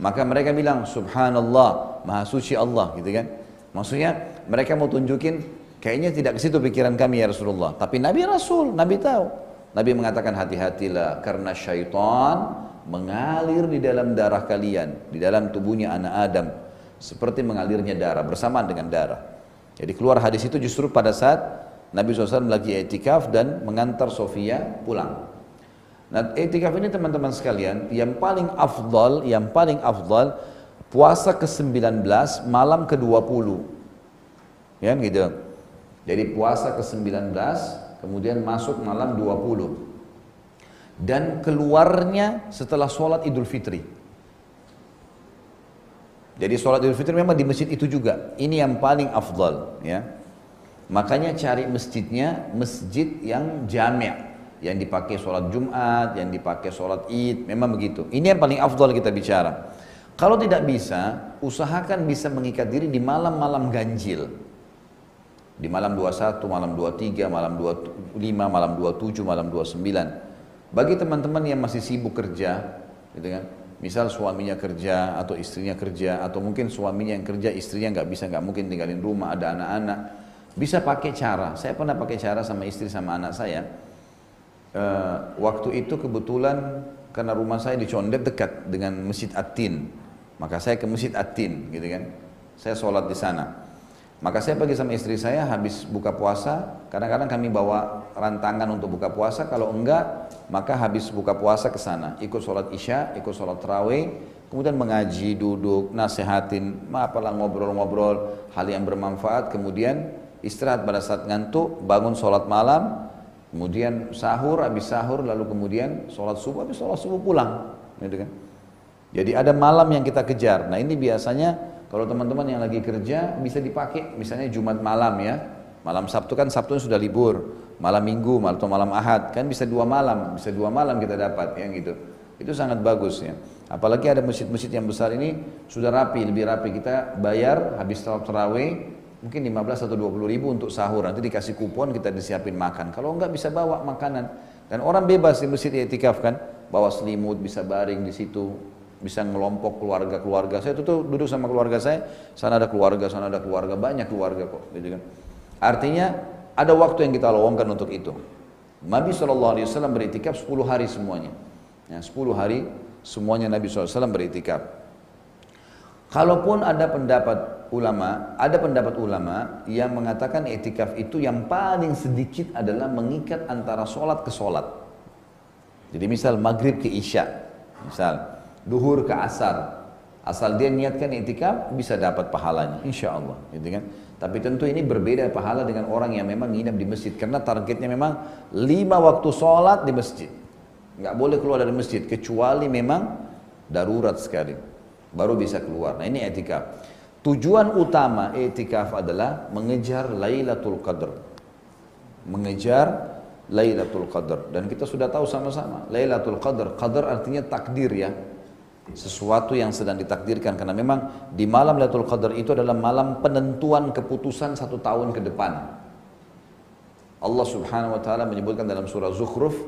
Maka mereka bilang, subhanallah, maha suci Allah. Gitu kan. Maksudnya mereka mau tunjukin, kayaknya tidak ke situ pikiran kami ya Rasulullah. Tapi Nabi Rasul, Nabi tahu. Nabi mengatakan hati-hatilah karena syaitan mengalir di dalam darah kalian, di dalam tubuhnya anak Adam. Seperti mengalirnya darah, bersamaan dengan darah. Jadi keluar hadis itu justru pada saat Nabi SAW lagi i'tikaf dan mengantar Sofia pulang. Nah i'tikaf ini teman-teman sekalian, yang paling afdal puasa ke-19 malam ke-20. Ya gitu. Jadi puasa ke-19 kemudian masuk malam 20. Dan keluarnya setelah sholat Idul Fitri. Jadi sholat Idul Fitri memang di masjid itu juga. Ini yang paling afdal ya. Makanya cari masjidnya masjid yang jami', yang dipakai sholat Jumat, yang dipakai sholat Id, memang begitu. Ini yang paling afdal kita bicara. Kalau tidak bisa, usahakan bisa mengikat diri di malam-malam ganjil. Di malam 21, malam 23, malam 25, malam 27, malam 29. Bagi teman-teman yang masih sibuk kerja, gitu kan? Misal suaminya kerja atau istrinya kerja, atau mungkin suaminya yang kerja, istrinya nggak mungkin tinggalin rumah, ada anak-anak, bisa pakai cara. Saya pernah pakai cara sama istri sama anak saya. Waktu itu kebetulan karena rumah saya di Condet dekat dengan Masjid At-Tin, maka saya ke Masjid At-Tin, gitu kan? Saya sholat di sana. Maka saya pergi sama istri saya habis buka puasa, kadang-kadang kami bawa rantangan untuk buka puasa, kalau enggak maka habis buka puasa ke sana, ikut sholat isya, ikut sholat tarawih, kemudian mengaji, duduk, nasehatin, apalah ngobrol-ngobrol hal yang bermanfaat, kemudian istirahat pada saat ngantuk, bangun sholat malam, kemudian sahur, habis sahur, lalu kemudian sholat subuh, habis sholat subuh pulang, gitu kan? Jadi ada malam yang kita kejar. Nah ini biasanya kalau teman-teman yang lagi kerja bisa dipakai, misalnya Jumat malam ya, malam Sabtu kan Sabtu sudah libur, malam Minggu atau malam Ahad kan bisa 2 malam, kita dapat yang gitu. Itu sangat bagus ya. Apalagi ada masjid-masjid yang besar ini sudah rapi, lebih rapi, kita bayar habis tarawih mungkin 15 atau 20 ribu untuk sahur, nanti dikasih kupon, kita disiapin makan. Kalau enggak bisa bawa makanan. Dan orang bebas di masjid i'tikaf kan, bawa selimut, bisa baring di situ, bisa ngelompok keluarga-keluarga. Saya tuh duduk sama keluarga saya, sana ada keluarga, banyak keluarga kok, gitu kan. Artinya ada waktu yang kita luangkan untuk itu. Nabi SAW beritikaf 10 hari semuanya. Ya, 10 hari semuanya Nabi SAW beritikaf. Kalaupun ada pendapat ulama yang mengatakan itikaf itu yang paling sedikit adalah mengikat antara sholat ke sholat. Jadi misal maghrib ke isya, misal duhur ke asar, asal dia niatkan itikaf bisa dapat pahalanya, insya Allah, gitu kan. Tapi tentu ini berbeda pahala dengan orang yang memang nginap di masjid, karena targetnya memang 5 waktu sholat di masjid, nggak boleh keluar dari masjid kecuali memang darurat sekali, baru bisa keluar. Nah ini itikaf. Tujuan utama itikaf adalah mengejar Lailatul Qadar, mengejar Lailatul Qadar. Dan kita sudah tahu sama-sama Lailatul Qadar, qadar artinya takdir ya, sesuatu yang sedang ditakdirkan, karena memang di malam Lailatul Qadar itu adalah malam penentuan keputusan 1 tahun ke depan. Allah Subhanahu wa taala menyebutkan dalam surah Zukhruf,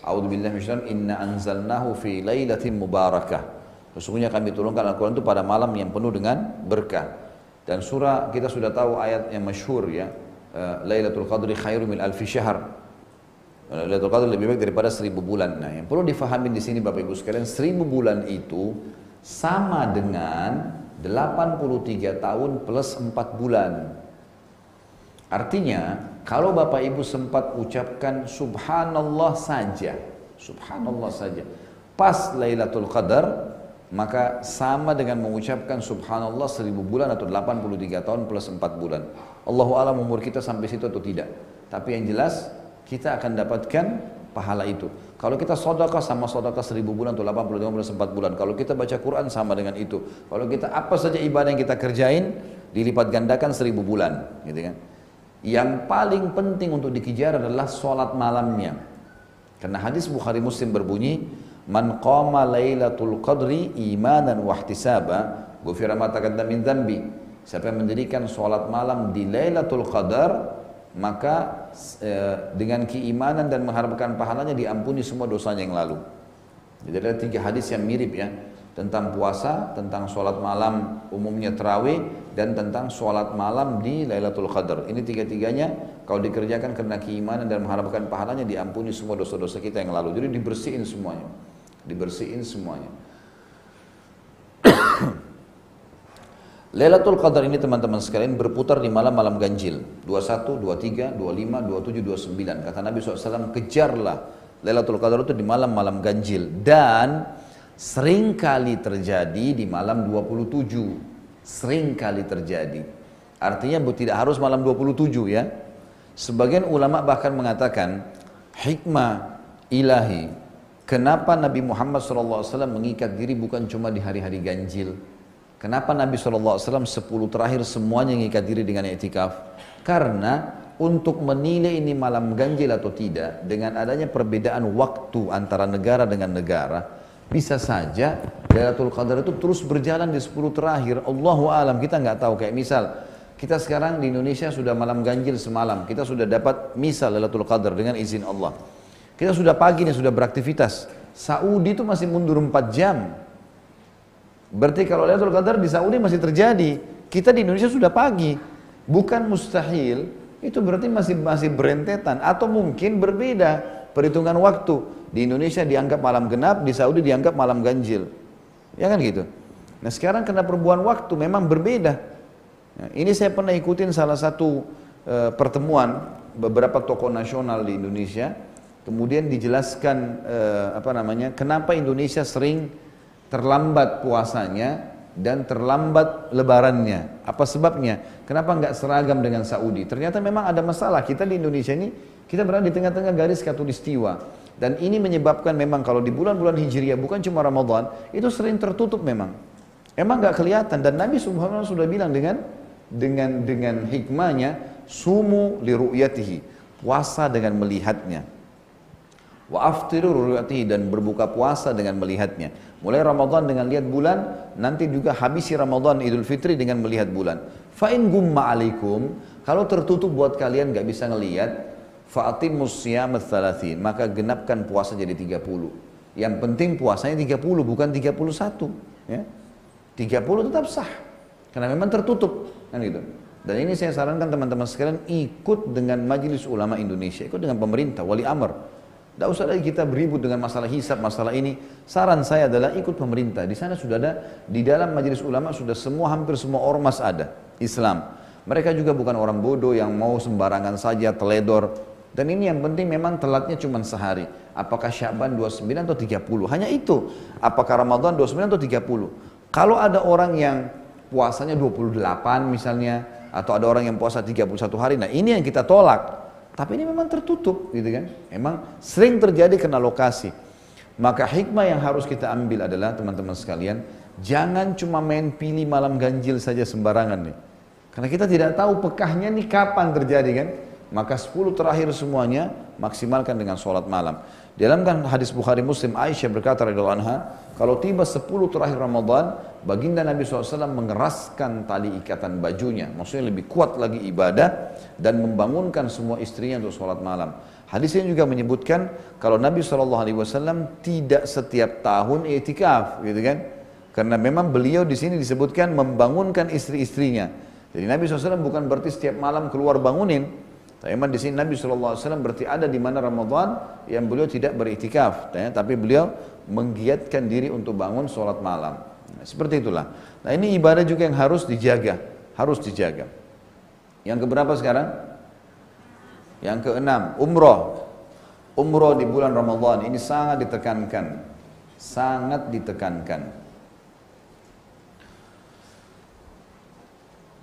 a'udzubillahi minasyaitonir rajim, inna anzalnahu fi lailatin mubarakah. Sesungguhnya kami turunkan Al-Quran itu pada malam yang penuh dengan berkah. Dan surah kita sudah tahu ayat yang masyhur ya, Lailatul Qadri khairum min alfi syahr. Lailatul Qadar lebih baik daripada 1000 bulan. Nah, yang perlu difahami di sini Bapak Ibu sekalian, 1000 bulan itu sama dengan 83 tahun plus 4 bulan. Artinya, kalau Bapak Ibu sempat ucapkan subhanallah saja, pas Lailatul Qadar, maka sama dengan mengucapkan subhanallah 1000 bulan atau 83 tahun plus 4 bulan. Allahu a'lam umur kita sampai situ atau tidak. Tapi yang jelas kita akan dapatkan pahala itu. Kalau kita sedekah sama sedekah 1000 bulan atau 83 plus 4 bulan. Kalau kita baca Quran sama dengan itu. Kalau kita apa saja ibadah yang kita kerjain dilipat gandakan 1000 bulan, gitu kan. Yang paling penting untuk dikejar adalah sholat malamnya. Karena hadis Bukhari Muslim berbunyi, man qama lailatul qadri imanan wa ihtisaba ghufira ma taqaddama min dhanbi. Siapa yang mendirikan sholat malam di Lailatul Qadar, maka dengan keimanan dan mengharapkan pahalanya diampuni semua dosanya yang lalu. Jadi ada 3 hadis yang mirip ya, tentang puasa, tentang sholat malam umumnya tarawih, dan tentang sholat malam di Lailatul Qadar. Ini 3-tiganya kalau dikerjakan karena keimanan dan mengharapkan pahalanya diampuni semua dosa-dosa kita yang lalu. Jadi dibersihin semuanya. Lailatul Qadar ini teman-teman sekalian berputar di malam-malam ganjil 21, 23, 25, 27, 29. Kata Nabi SAW, kejarlah Lailatul Qadar itu di malam-malam ganjil, dan sering kali terjadi di malam 27. Sering kali terjadi, artinya tidak harus malam 27 ya. Sebagian ulama bahkan mengatakan hikmah ilahi kenapa Nabi Muhammad SAW mengikat diri bukan cuma di hari-hari ganjil. Kenapa Nabi SAW 10 terakhir semuanya mengikat diri dengan i'tikaf? Karena untuk menilai ini malam ganjil atau tidak, dengan adanya perbedaan waktu antara negara dengan negara, bisa saja Lailatul Qadar itu terus berjalan di 10 terakhir. Allahu a'lam, kita nggak tahu. Kayak misal, kita sekarang di Indonesia sudah malam ganjil semalam, kita sudah dapat misal Lailatul Qadar dengan izin Allah. Kita sudah pagi nih, sudah beraktivitas. Saudi itu masih mundur 4 jam. Berarti kalau Lailatul Qadar di Saudi masih terjadi, kita di Indonesia sudah pagi. Bukan mustahil, itu berarti masih berentetan. Atau mungkin berbeda perhitungan waktu. Di Indonesia dianggap malam genap, di Saudi dianggap malam ganjil. Ya kan gitu. Nah sekarang karena perubahan waktu memang berbeda. Nah, ini saya pernah ikutin salah satu pertemuan beberapa tokoh nasional di Indonesia. Kemudian dijelaskan kenapa Indonesia sering terlambat puasanya dan terlambat lebarannya. Apa sebabnya? Kenapa nggak seragam dengan Saudi? Ternyata memang ada masalah. Kita di Indonesia ini, kita berada di tengah-tengah garis khatulistiwa. Dan ini menyebabkan memang kalau di bulan-bulan Hijriah, bukan cuma Ramadan, itu sering tertutup memang. Emang nggak kelihatan. Dan Nabi Subhanahu sudah bilang dengan hikmahnya, sumu li ru'yatihi, puasa dengan melihatnya. Wa aftiru ru'yatihi, dan berbuka puasa dengan melihatnya. Mulai Ramadan dengan lihat bulan, nanti juga habisi Ramadan Idul Fitri dengan melihat bulan. Fa in gumma alaikum, kalau tertutup buat kalian nggak bisa ngelihat, fa atimmus siyam ats-tsalatsin, maka genapkan puasa jadi 30. Yang penting puasanya 30 bukan 31. Ya. 30 tetap sah. Karena memang tertutup. Kan gitu. Dan ini saya sarankan teman-teman sekalian ikut dengan Majelis Ulama Indonesia. Ikut dengan pemerintah, wali amr. Tidak usah lagi kita beribut dengan masalah hisab, masalah ini. Saran saya adalah ikut pemerintah. Di sana sudah ada, di dalam Majelis Ulama sudah semua, hampir semua ormas ada. Islam. Mereka juga bukan orang bodoh yang mau sembarangan saja, teledor. Dan ini yang penting memang telatnya cuma sehari. Apakah Sya'ban 29 atau 30? Hanya itu. Apakah Ramadan 29 atau 30? Kalau ada orang yang puasanya 28 misalnya, atau ada orang yang puasa 31 hari, nah ini yang kita tolak. Tapi ini memang tertutup gitu kan. Memang sering terjadi kena lokasi. Maka hikmah yang harus kita ambil adalah teman-teman sekalian, jangan cuma main pilih malam ganjil saja sembarangan nih. Karena kita tidak tahu pekahnya nih kapan terjadi kan. Maka 10 terakhir semuanya maksimalkan dengan sholat malam. Dalam kan hadis Bukhari Muslim, Aisyah berkata radhiyallahu anha, kalau tiba 10 terakhir Ramadan, baginda Nabi SAW mengeraskan tali ikatan bajunya. Maksudnya lebih kuat lagi ibadah dan membangunkan semua istrinya untuk sholat malam. Hadis ini juga menyebutkan kalau Nabi SAW tidak setiap tahun i'tikaf, gitu kan? Karena memang beliau di sini disebutkan membangunkan istri-istrinya. Jadi Nabi SAW bukan berarti setiap malam keluar bangunin. Tapi memang di sini Nabi SAW berarti ada di mana Ramadan yang beliau tidak beriktikaf, ya, tapi beliau menggiatkan diri untuk bangun sholat malam. Nah, seperti itulah. Nah ini ibadah juga yang harus dijaga, harus dijaga. Yang keberapa sekarang? Yang keenam, umroh. Umroh di bulan Ramadan ini sangat ditekankan, sangat ditekankan.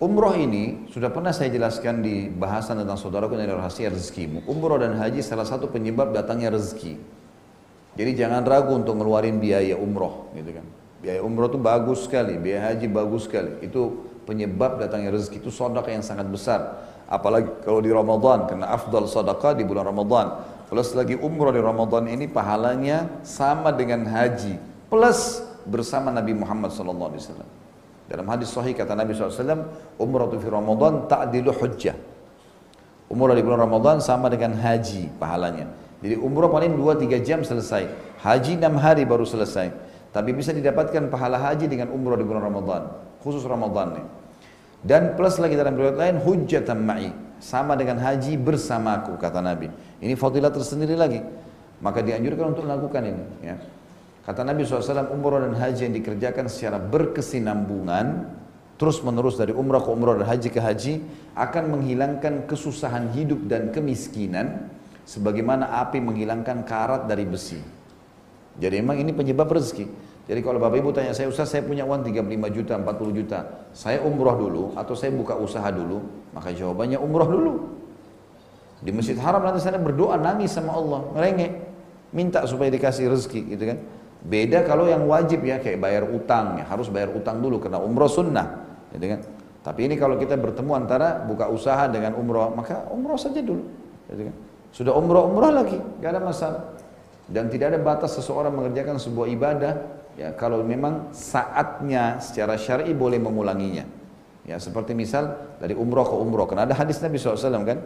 Umroh ini sudah pernah saya jelaskan di bahasan tentang saudaraku yang rahasia rezekimu. Umroh dan haji salah satu penyebab datangnya rezeki. Jadi jangan ragu untuk ngeluarin biaya umroh, gitu kan. Biaya umroh itu bagus sekali, biaya haji bagus sekali. Itu penyebab datangnya rezeki, itu sedekah yang sangat besar. Apalagi kalau di Ramadan, karena afdal sedekah di bulan Ramadan. Plus lagi umroh di Ramadan ini pahalanya sama dengan haji. Plus bersama Nabi Muhammad SAW. Dalam hadis sahih kata Nabi SAW, umratu fi Ramadan ta'dilu hujjah. Umrah di bulan Ramadan sama dengan haji pahalanya. Jadi umrah paling 2-3 jam selesai. Haji 6 hari baru selesai. Tapi bisa didapatkan pahala haji dengan umrah di bulan Ramadan. Khusus Ramadan nih. Dan plus lagi dalam riwayat lain, hujjatan ma'i. Sama dengan haji bersamaku kata Nabi. Ini fadilah tersendiri lagi. Maka dianjurkan untuk melakukan ini. Ya. Kata Nabi SAW, umrah dan haji yang dikerjakan secara berkesinambungan, terus menerus dari umrah ke umrah dan haji ke haji, akan menghilangkan kesusahan hidup dan kemiskinan, sebagaimana api menghilangkan karat dari besi. Jadi memang ini penyebab rezeki. Jadi kalau Bapak Ibu tanya saya, Ustaz saya punya uang 35 juta, 40 juta, saya umrah dulu atau saya buka usaha dulu, maka jawabannya umrah dulu. Di Masjid Haram nanti sana berdoa, nangis sama Allah, merengek, minta supaya dikasih rezeki, gitu kan. Beda kalau yang wajib ya, kayak bayar utang, ya, harus bayar utang dulu karena umrah sunnah, gitu kan. Tapi ini kalau kita bertemu antara buka usaha dengan umrah, maka umrah saja dulu, gitu kan. Sudah umrah lagi, gak ada masalah. Dan tidak ada batas seseorang mengerjakan sebuah ibadah, ya kalau memang saatnya secara syar'i boleh mengulanginya. Ya seperti misal dari umrah ke umrah, karena ada hadis Nabi SAW kan.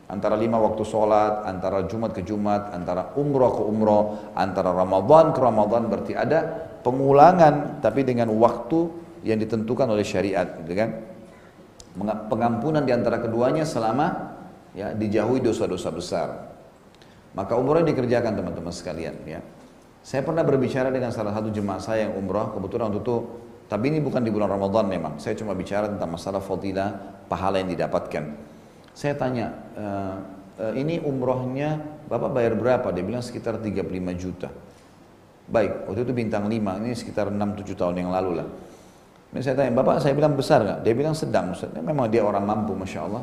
Antara 5 waktu sholat, antara Jumat ke Jumat, antara umrah ke umrah, antara Ramadan ke Ramadan, berarti ada pengulangan tapi dengan waktu yang ditentukan oleh syariat, gitu kan. Pengampunan di antara keduanya selama ya dijauhi dosa-dosa besar. Maka umrah dikerjakan teman-teman sekalian ya. Saya pernah berbicara dengan salah satu jemaah saya yang umrah, kebetulan waktu itu, tapi ini bukan di bulan Ramadan memang. Saya cuma bicara tentang masalah fadilah, pahala yang didapatkan. Saya tanya, ini umrohnya Bapak bayar berapa? Dia bilang sekitar 35 juta. Baik, waktu itu bintang 5, ini sekitar 6-7 tahun yang lalu lah. Ini saya tanya, Bapak saya bilang besar nggak? Dia bilang sedang, Ustaz. Memang dia orang mampu, Masya Allah.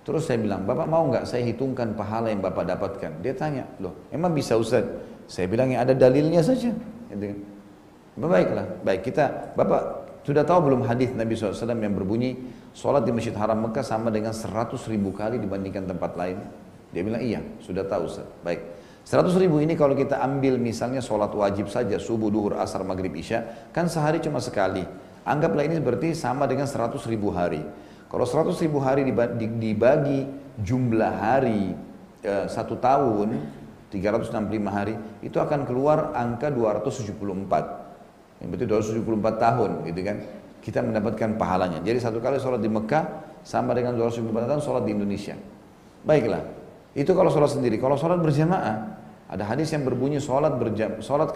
Terus saya bilang, Bapak mau nggak saya hitungkan pahala yang Bapak dapatkan? Dia tanya, loh emang bisa Ustaz? Saya bilang yang ada dalilnya saja. Baiklah, baik kita, Bapak sudah tahu belum hadis Nabi SAW yang berbunyi, sholat di Masjid Haram Mekah sama dengan 100.000 kali dibandingkan tempat lain? Dia bilang iya, sudah tahu Ustaz. Baik, 100.000 ini kalau kita ambil misalnya sholat wajib saja, subuh, duhur, asar, maghrib, isya, kan sehari cuma sekali. Anggaplah ini berarti sama dengan 100.000 hari. Kalau 100.000 hari dibagi jumlah hari 1 tahun, 365 hari, itu akan keluar angka 274. Yang berarti 274 tahun gitu kan. Kita mendapatkan pahalanya. Jadi satu kali sholat di Mekah sama dengan 274 tahun sholat di Indonesia. Baiklah, itu kalau sholat sendiri. Kalau sholat berjamaah, ada hadis yang berbunyi sholat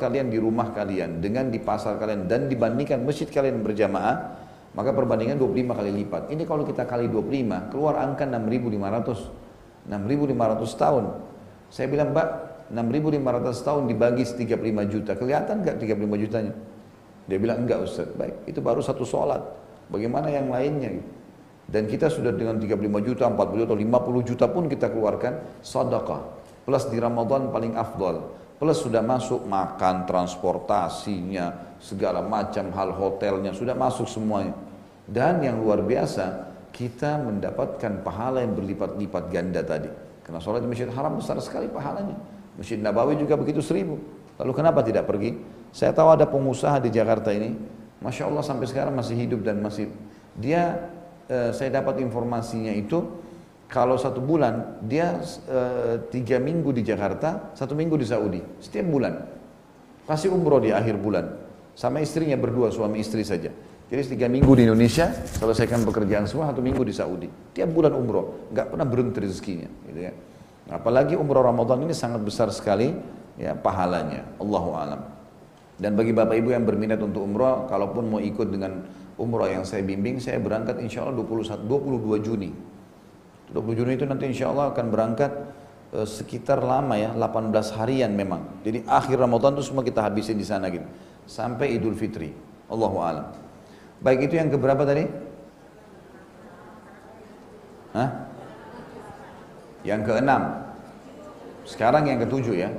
kalian di rumah kalian dengan di pasar kalian dan dibandingkan masjid kalian berjamaah, maka perbandingan 25 kali lipat. Ini kalau kita kali 25, keluar angka 6.500. 6.500 tahun. Saya bilang, Mbak, 6.500 tahun dibagi 35 juta. Kelihatan nggak 35 jutanya? Dia bilang, enggak Ustaz. Baik, itu baru satu sholat. Bagaimana yang lainnya? Dan kita sudah dengan 35 juta, 40 juta, 50 juta pun kita keluarkan sedekah. Plus di Ramadan paling afdal. Plus sudah masuk makan, transportasinya, segala macam hal hotelnya, sudah masuk semuanya. Dan yang luar biasa, kita mendapatkan pahala yang berlipat-lipat ganda tadi. Karena sholat di Masjid Haram besar sekali pahalanya. Masjid Nabawi juga begitu 1000. Lalu kenapa tidak pergi? Saya tahu ada pengusaha di Jakarta ini, Masya Allah sampai sekarang masih hidup dan masih, saya dapat informasinya itu, kalau 1 bulan, dia 3 minggu di Jakarta, 1 minggu di Saudi, setiap bulan. Pasti umroh di akhir bulan, sama istrinya berdua, suami istri saja. Jadi 3 minggu di Indonesia, selesaikan pekerjaan semua, 1 minggu di Saudi. Tiap bulan umroh, nggak pernah berhenti rezekinya. Gitu ya. Apalagi umroh Ramadan ini sangat besar sekali ya pahalanya. Allahu a'lam. Dan bagi bapak ibu yang berminat untuk umroh, kalaupun mau ikut dengan umroh yang saya bimbing, saya berangkat insya Allah 22 Juni. 20 Juni itu nanti insya Allah akan berangkat sekitar lama ya, 18 harian memang. Jadi akhir Ramadan itu semua kita habisin di sana gitu. Sampai Idul Fitri. Allahu a'lam. Baik, itu yang keberapa tadi? Hah? Yang ke-6. Sekarang yang ke-7 ya.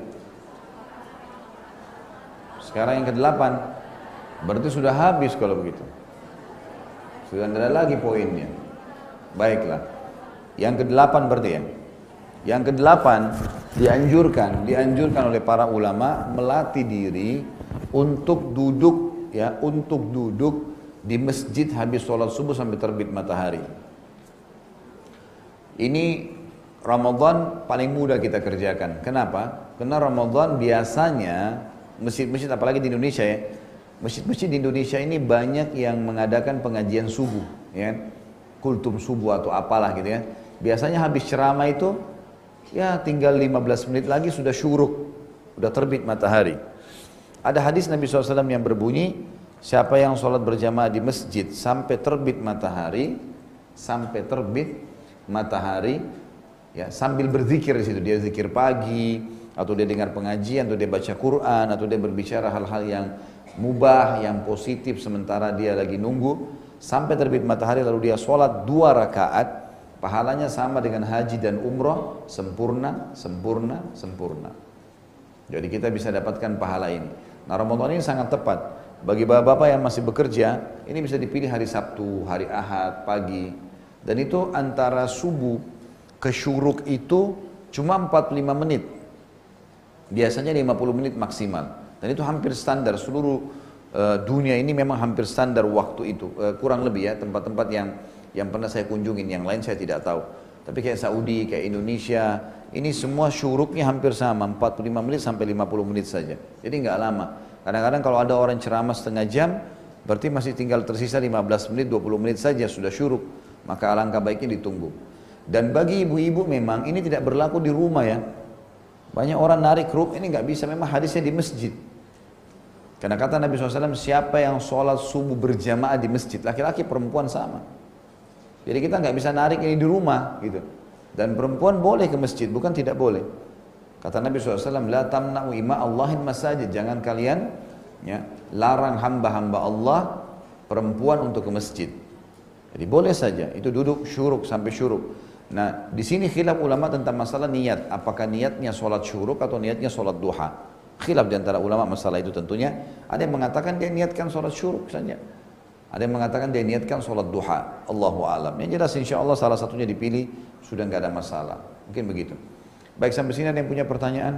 Sekarang yang ke-8. Berarti sudah habis kalau begitu. Sudah tidak ada lagi poinnya. Baiklah. Yang ke-8 berarti ya. Yang ke-8 dianjurkan oleh para ulama melatih diri untuk duduk di masjid habis sholat subuh sampai terbit matahari. Ini Ramadan paling mudah kita kerjakan. Kenapa? Karena Ramadan biasanya masjid-masjid apalagi di Indonesia ya, masjid-masjid di Indonesia ini banyak yang mengadakan pengajian subuh, ya, kultum subuh atau apalah gitu ya. Biasanya habis ceramah itu, ya tinggal 15 menit lagi sudah syuruk, sudah terbit matahari. Ada hadis Nabi SAW yang berbunyi, siapa yang sholat berjamaah di masjid sampai terbit matahari, ya sambil berzikir di situ, dia zikir pagi, atau dia dengar pengajian, atau dia baca Quran, atau dia berbicara hal-hal yang mubah, yang positif sementara dia lagi nunggu sampai terbit matahari, lalu dia sholat 2 rakaat, pahalanya sama dengan haji dan umroh, sempurna. Jadi kita bisa dapatkan pahala ini. Nah, Ramadan ini sangat tepat bagi bapak-bapak yang masih bekerja. Ini bisa dipilih hari Sabtu, hari Ahad, pagi, dan itu antara subuh ke syuruk itu cuma 45 menit. Biasanya 50 menit maksimal. Dan itu hampir standar seluruh dunia ini, memang hampir standar waktu itu. Kurang lebih ya, tempat-tempat yang pernah saya kunjungin, yang lain saya tidak tahu. Tapi kayak Saudi, kayak Indonesia, ini semua syuruknya hampir sama, 45 menit sampai 50 menit saja. Jadi nggak lama. Kadang-kadang kalau ada orang ceramah setengah jam, berarti masih tinggal tersisa 15 menit, 20 menit saja sudah syuruk. Maka alangkah baiknya ditunggu. Dan bagi ibu-ibu memang ini tidak berlaku di rumah ya. Banyak orang narik ruk, ini nggak bisa, memang hadisnya di masjid. Karena kata Nabi SAW, siapa yang sholat subuh berjamaah di masjid, laki-laki perempuan sama. Jadi kita nggak bisa narik ini di rumah gitu. Dan perempuan boleh ke masjid, bukan tidak boleh. Kata Nabi SAW, la tamna'u ima Allahin masajid, jangan kalian ya, larang hamba-hamba Allah perempuan untuk ke masjid. Jadi boleh saja, itu duduk syuruk sampai syuruk. Nah, di sini khilaf ulama tentang masalah niat. Apakah niatnya sholat syuruk atau niatnya sholat duha? Khilaf di antara ulama masalah itu tentunya. Ada yang mengatakan dia niatkan sholat syuruk saja. Ada yang mengatakan dia niatkan sholat duha. Allahu a'lam. Yang jelas insya Allah salah satunya dipilih, sudah nggak ada masalah. Mungkin begitu. Baik, sampai sini ada yang punya pertanyaan?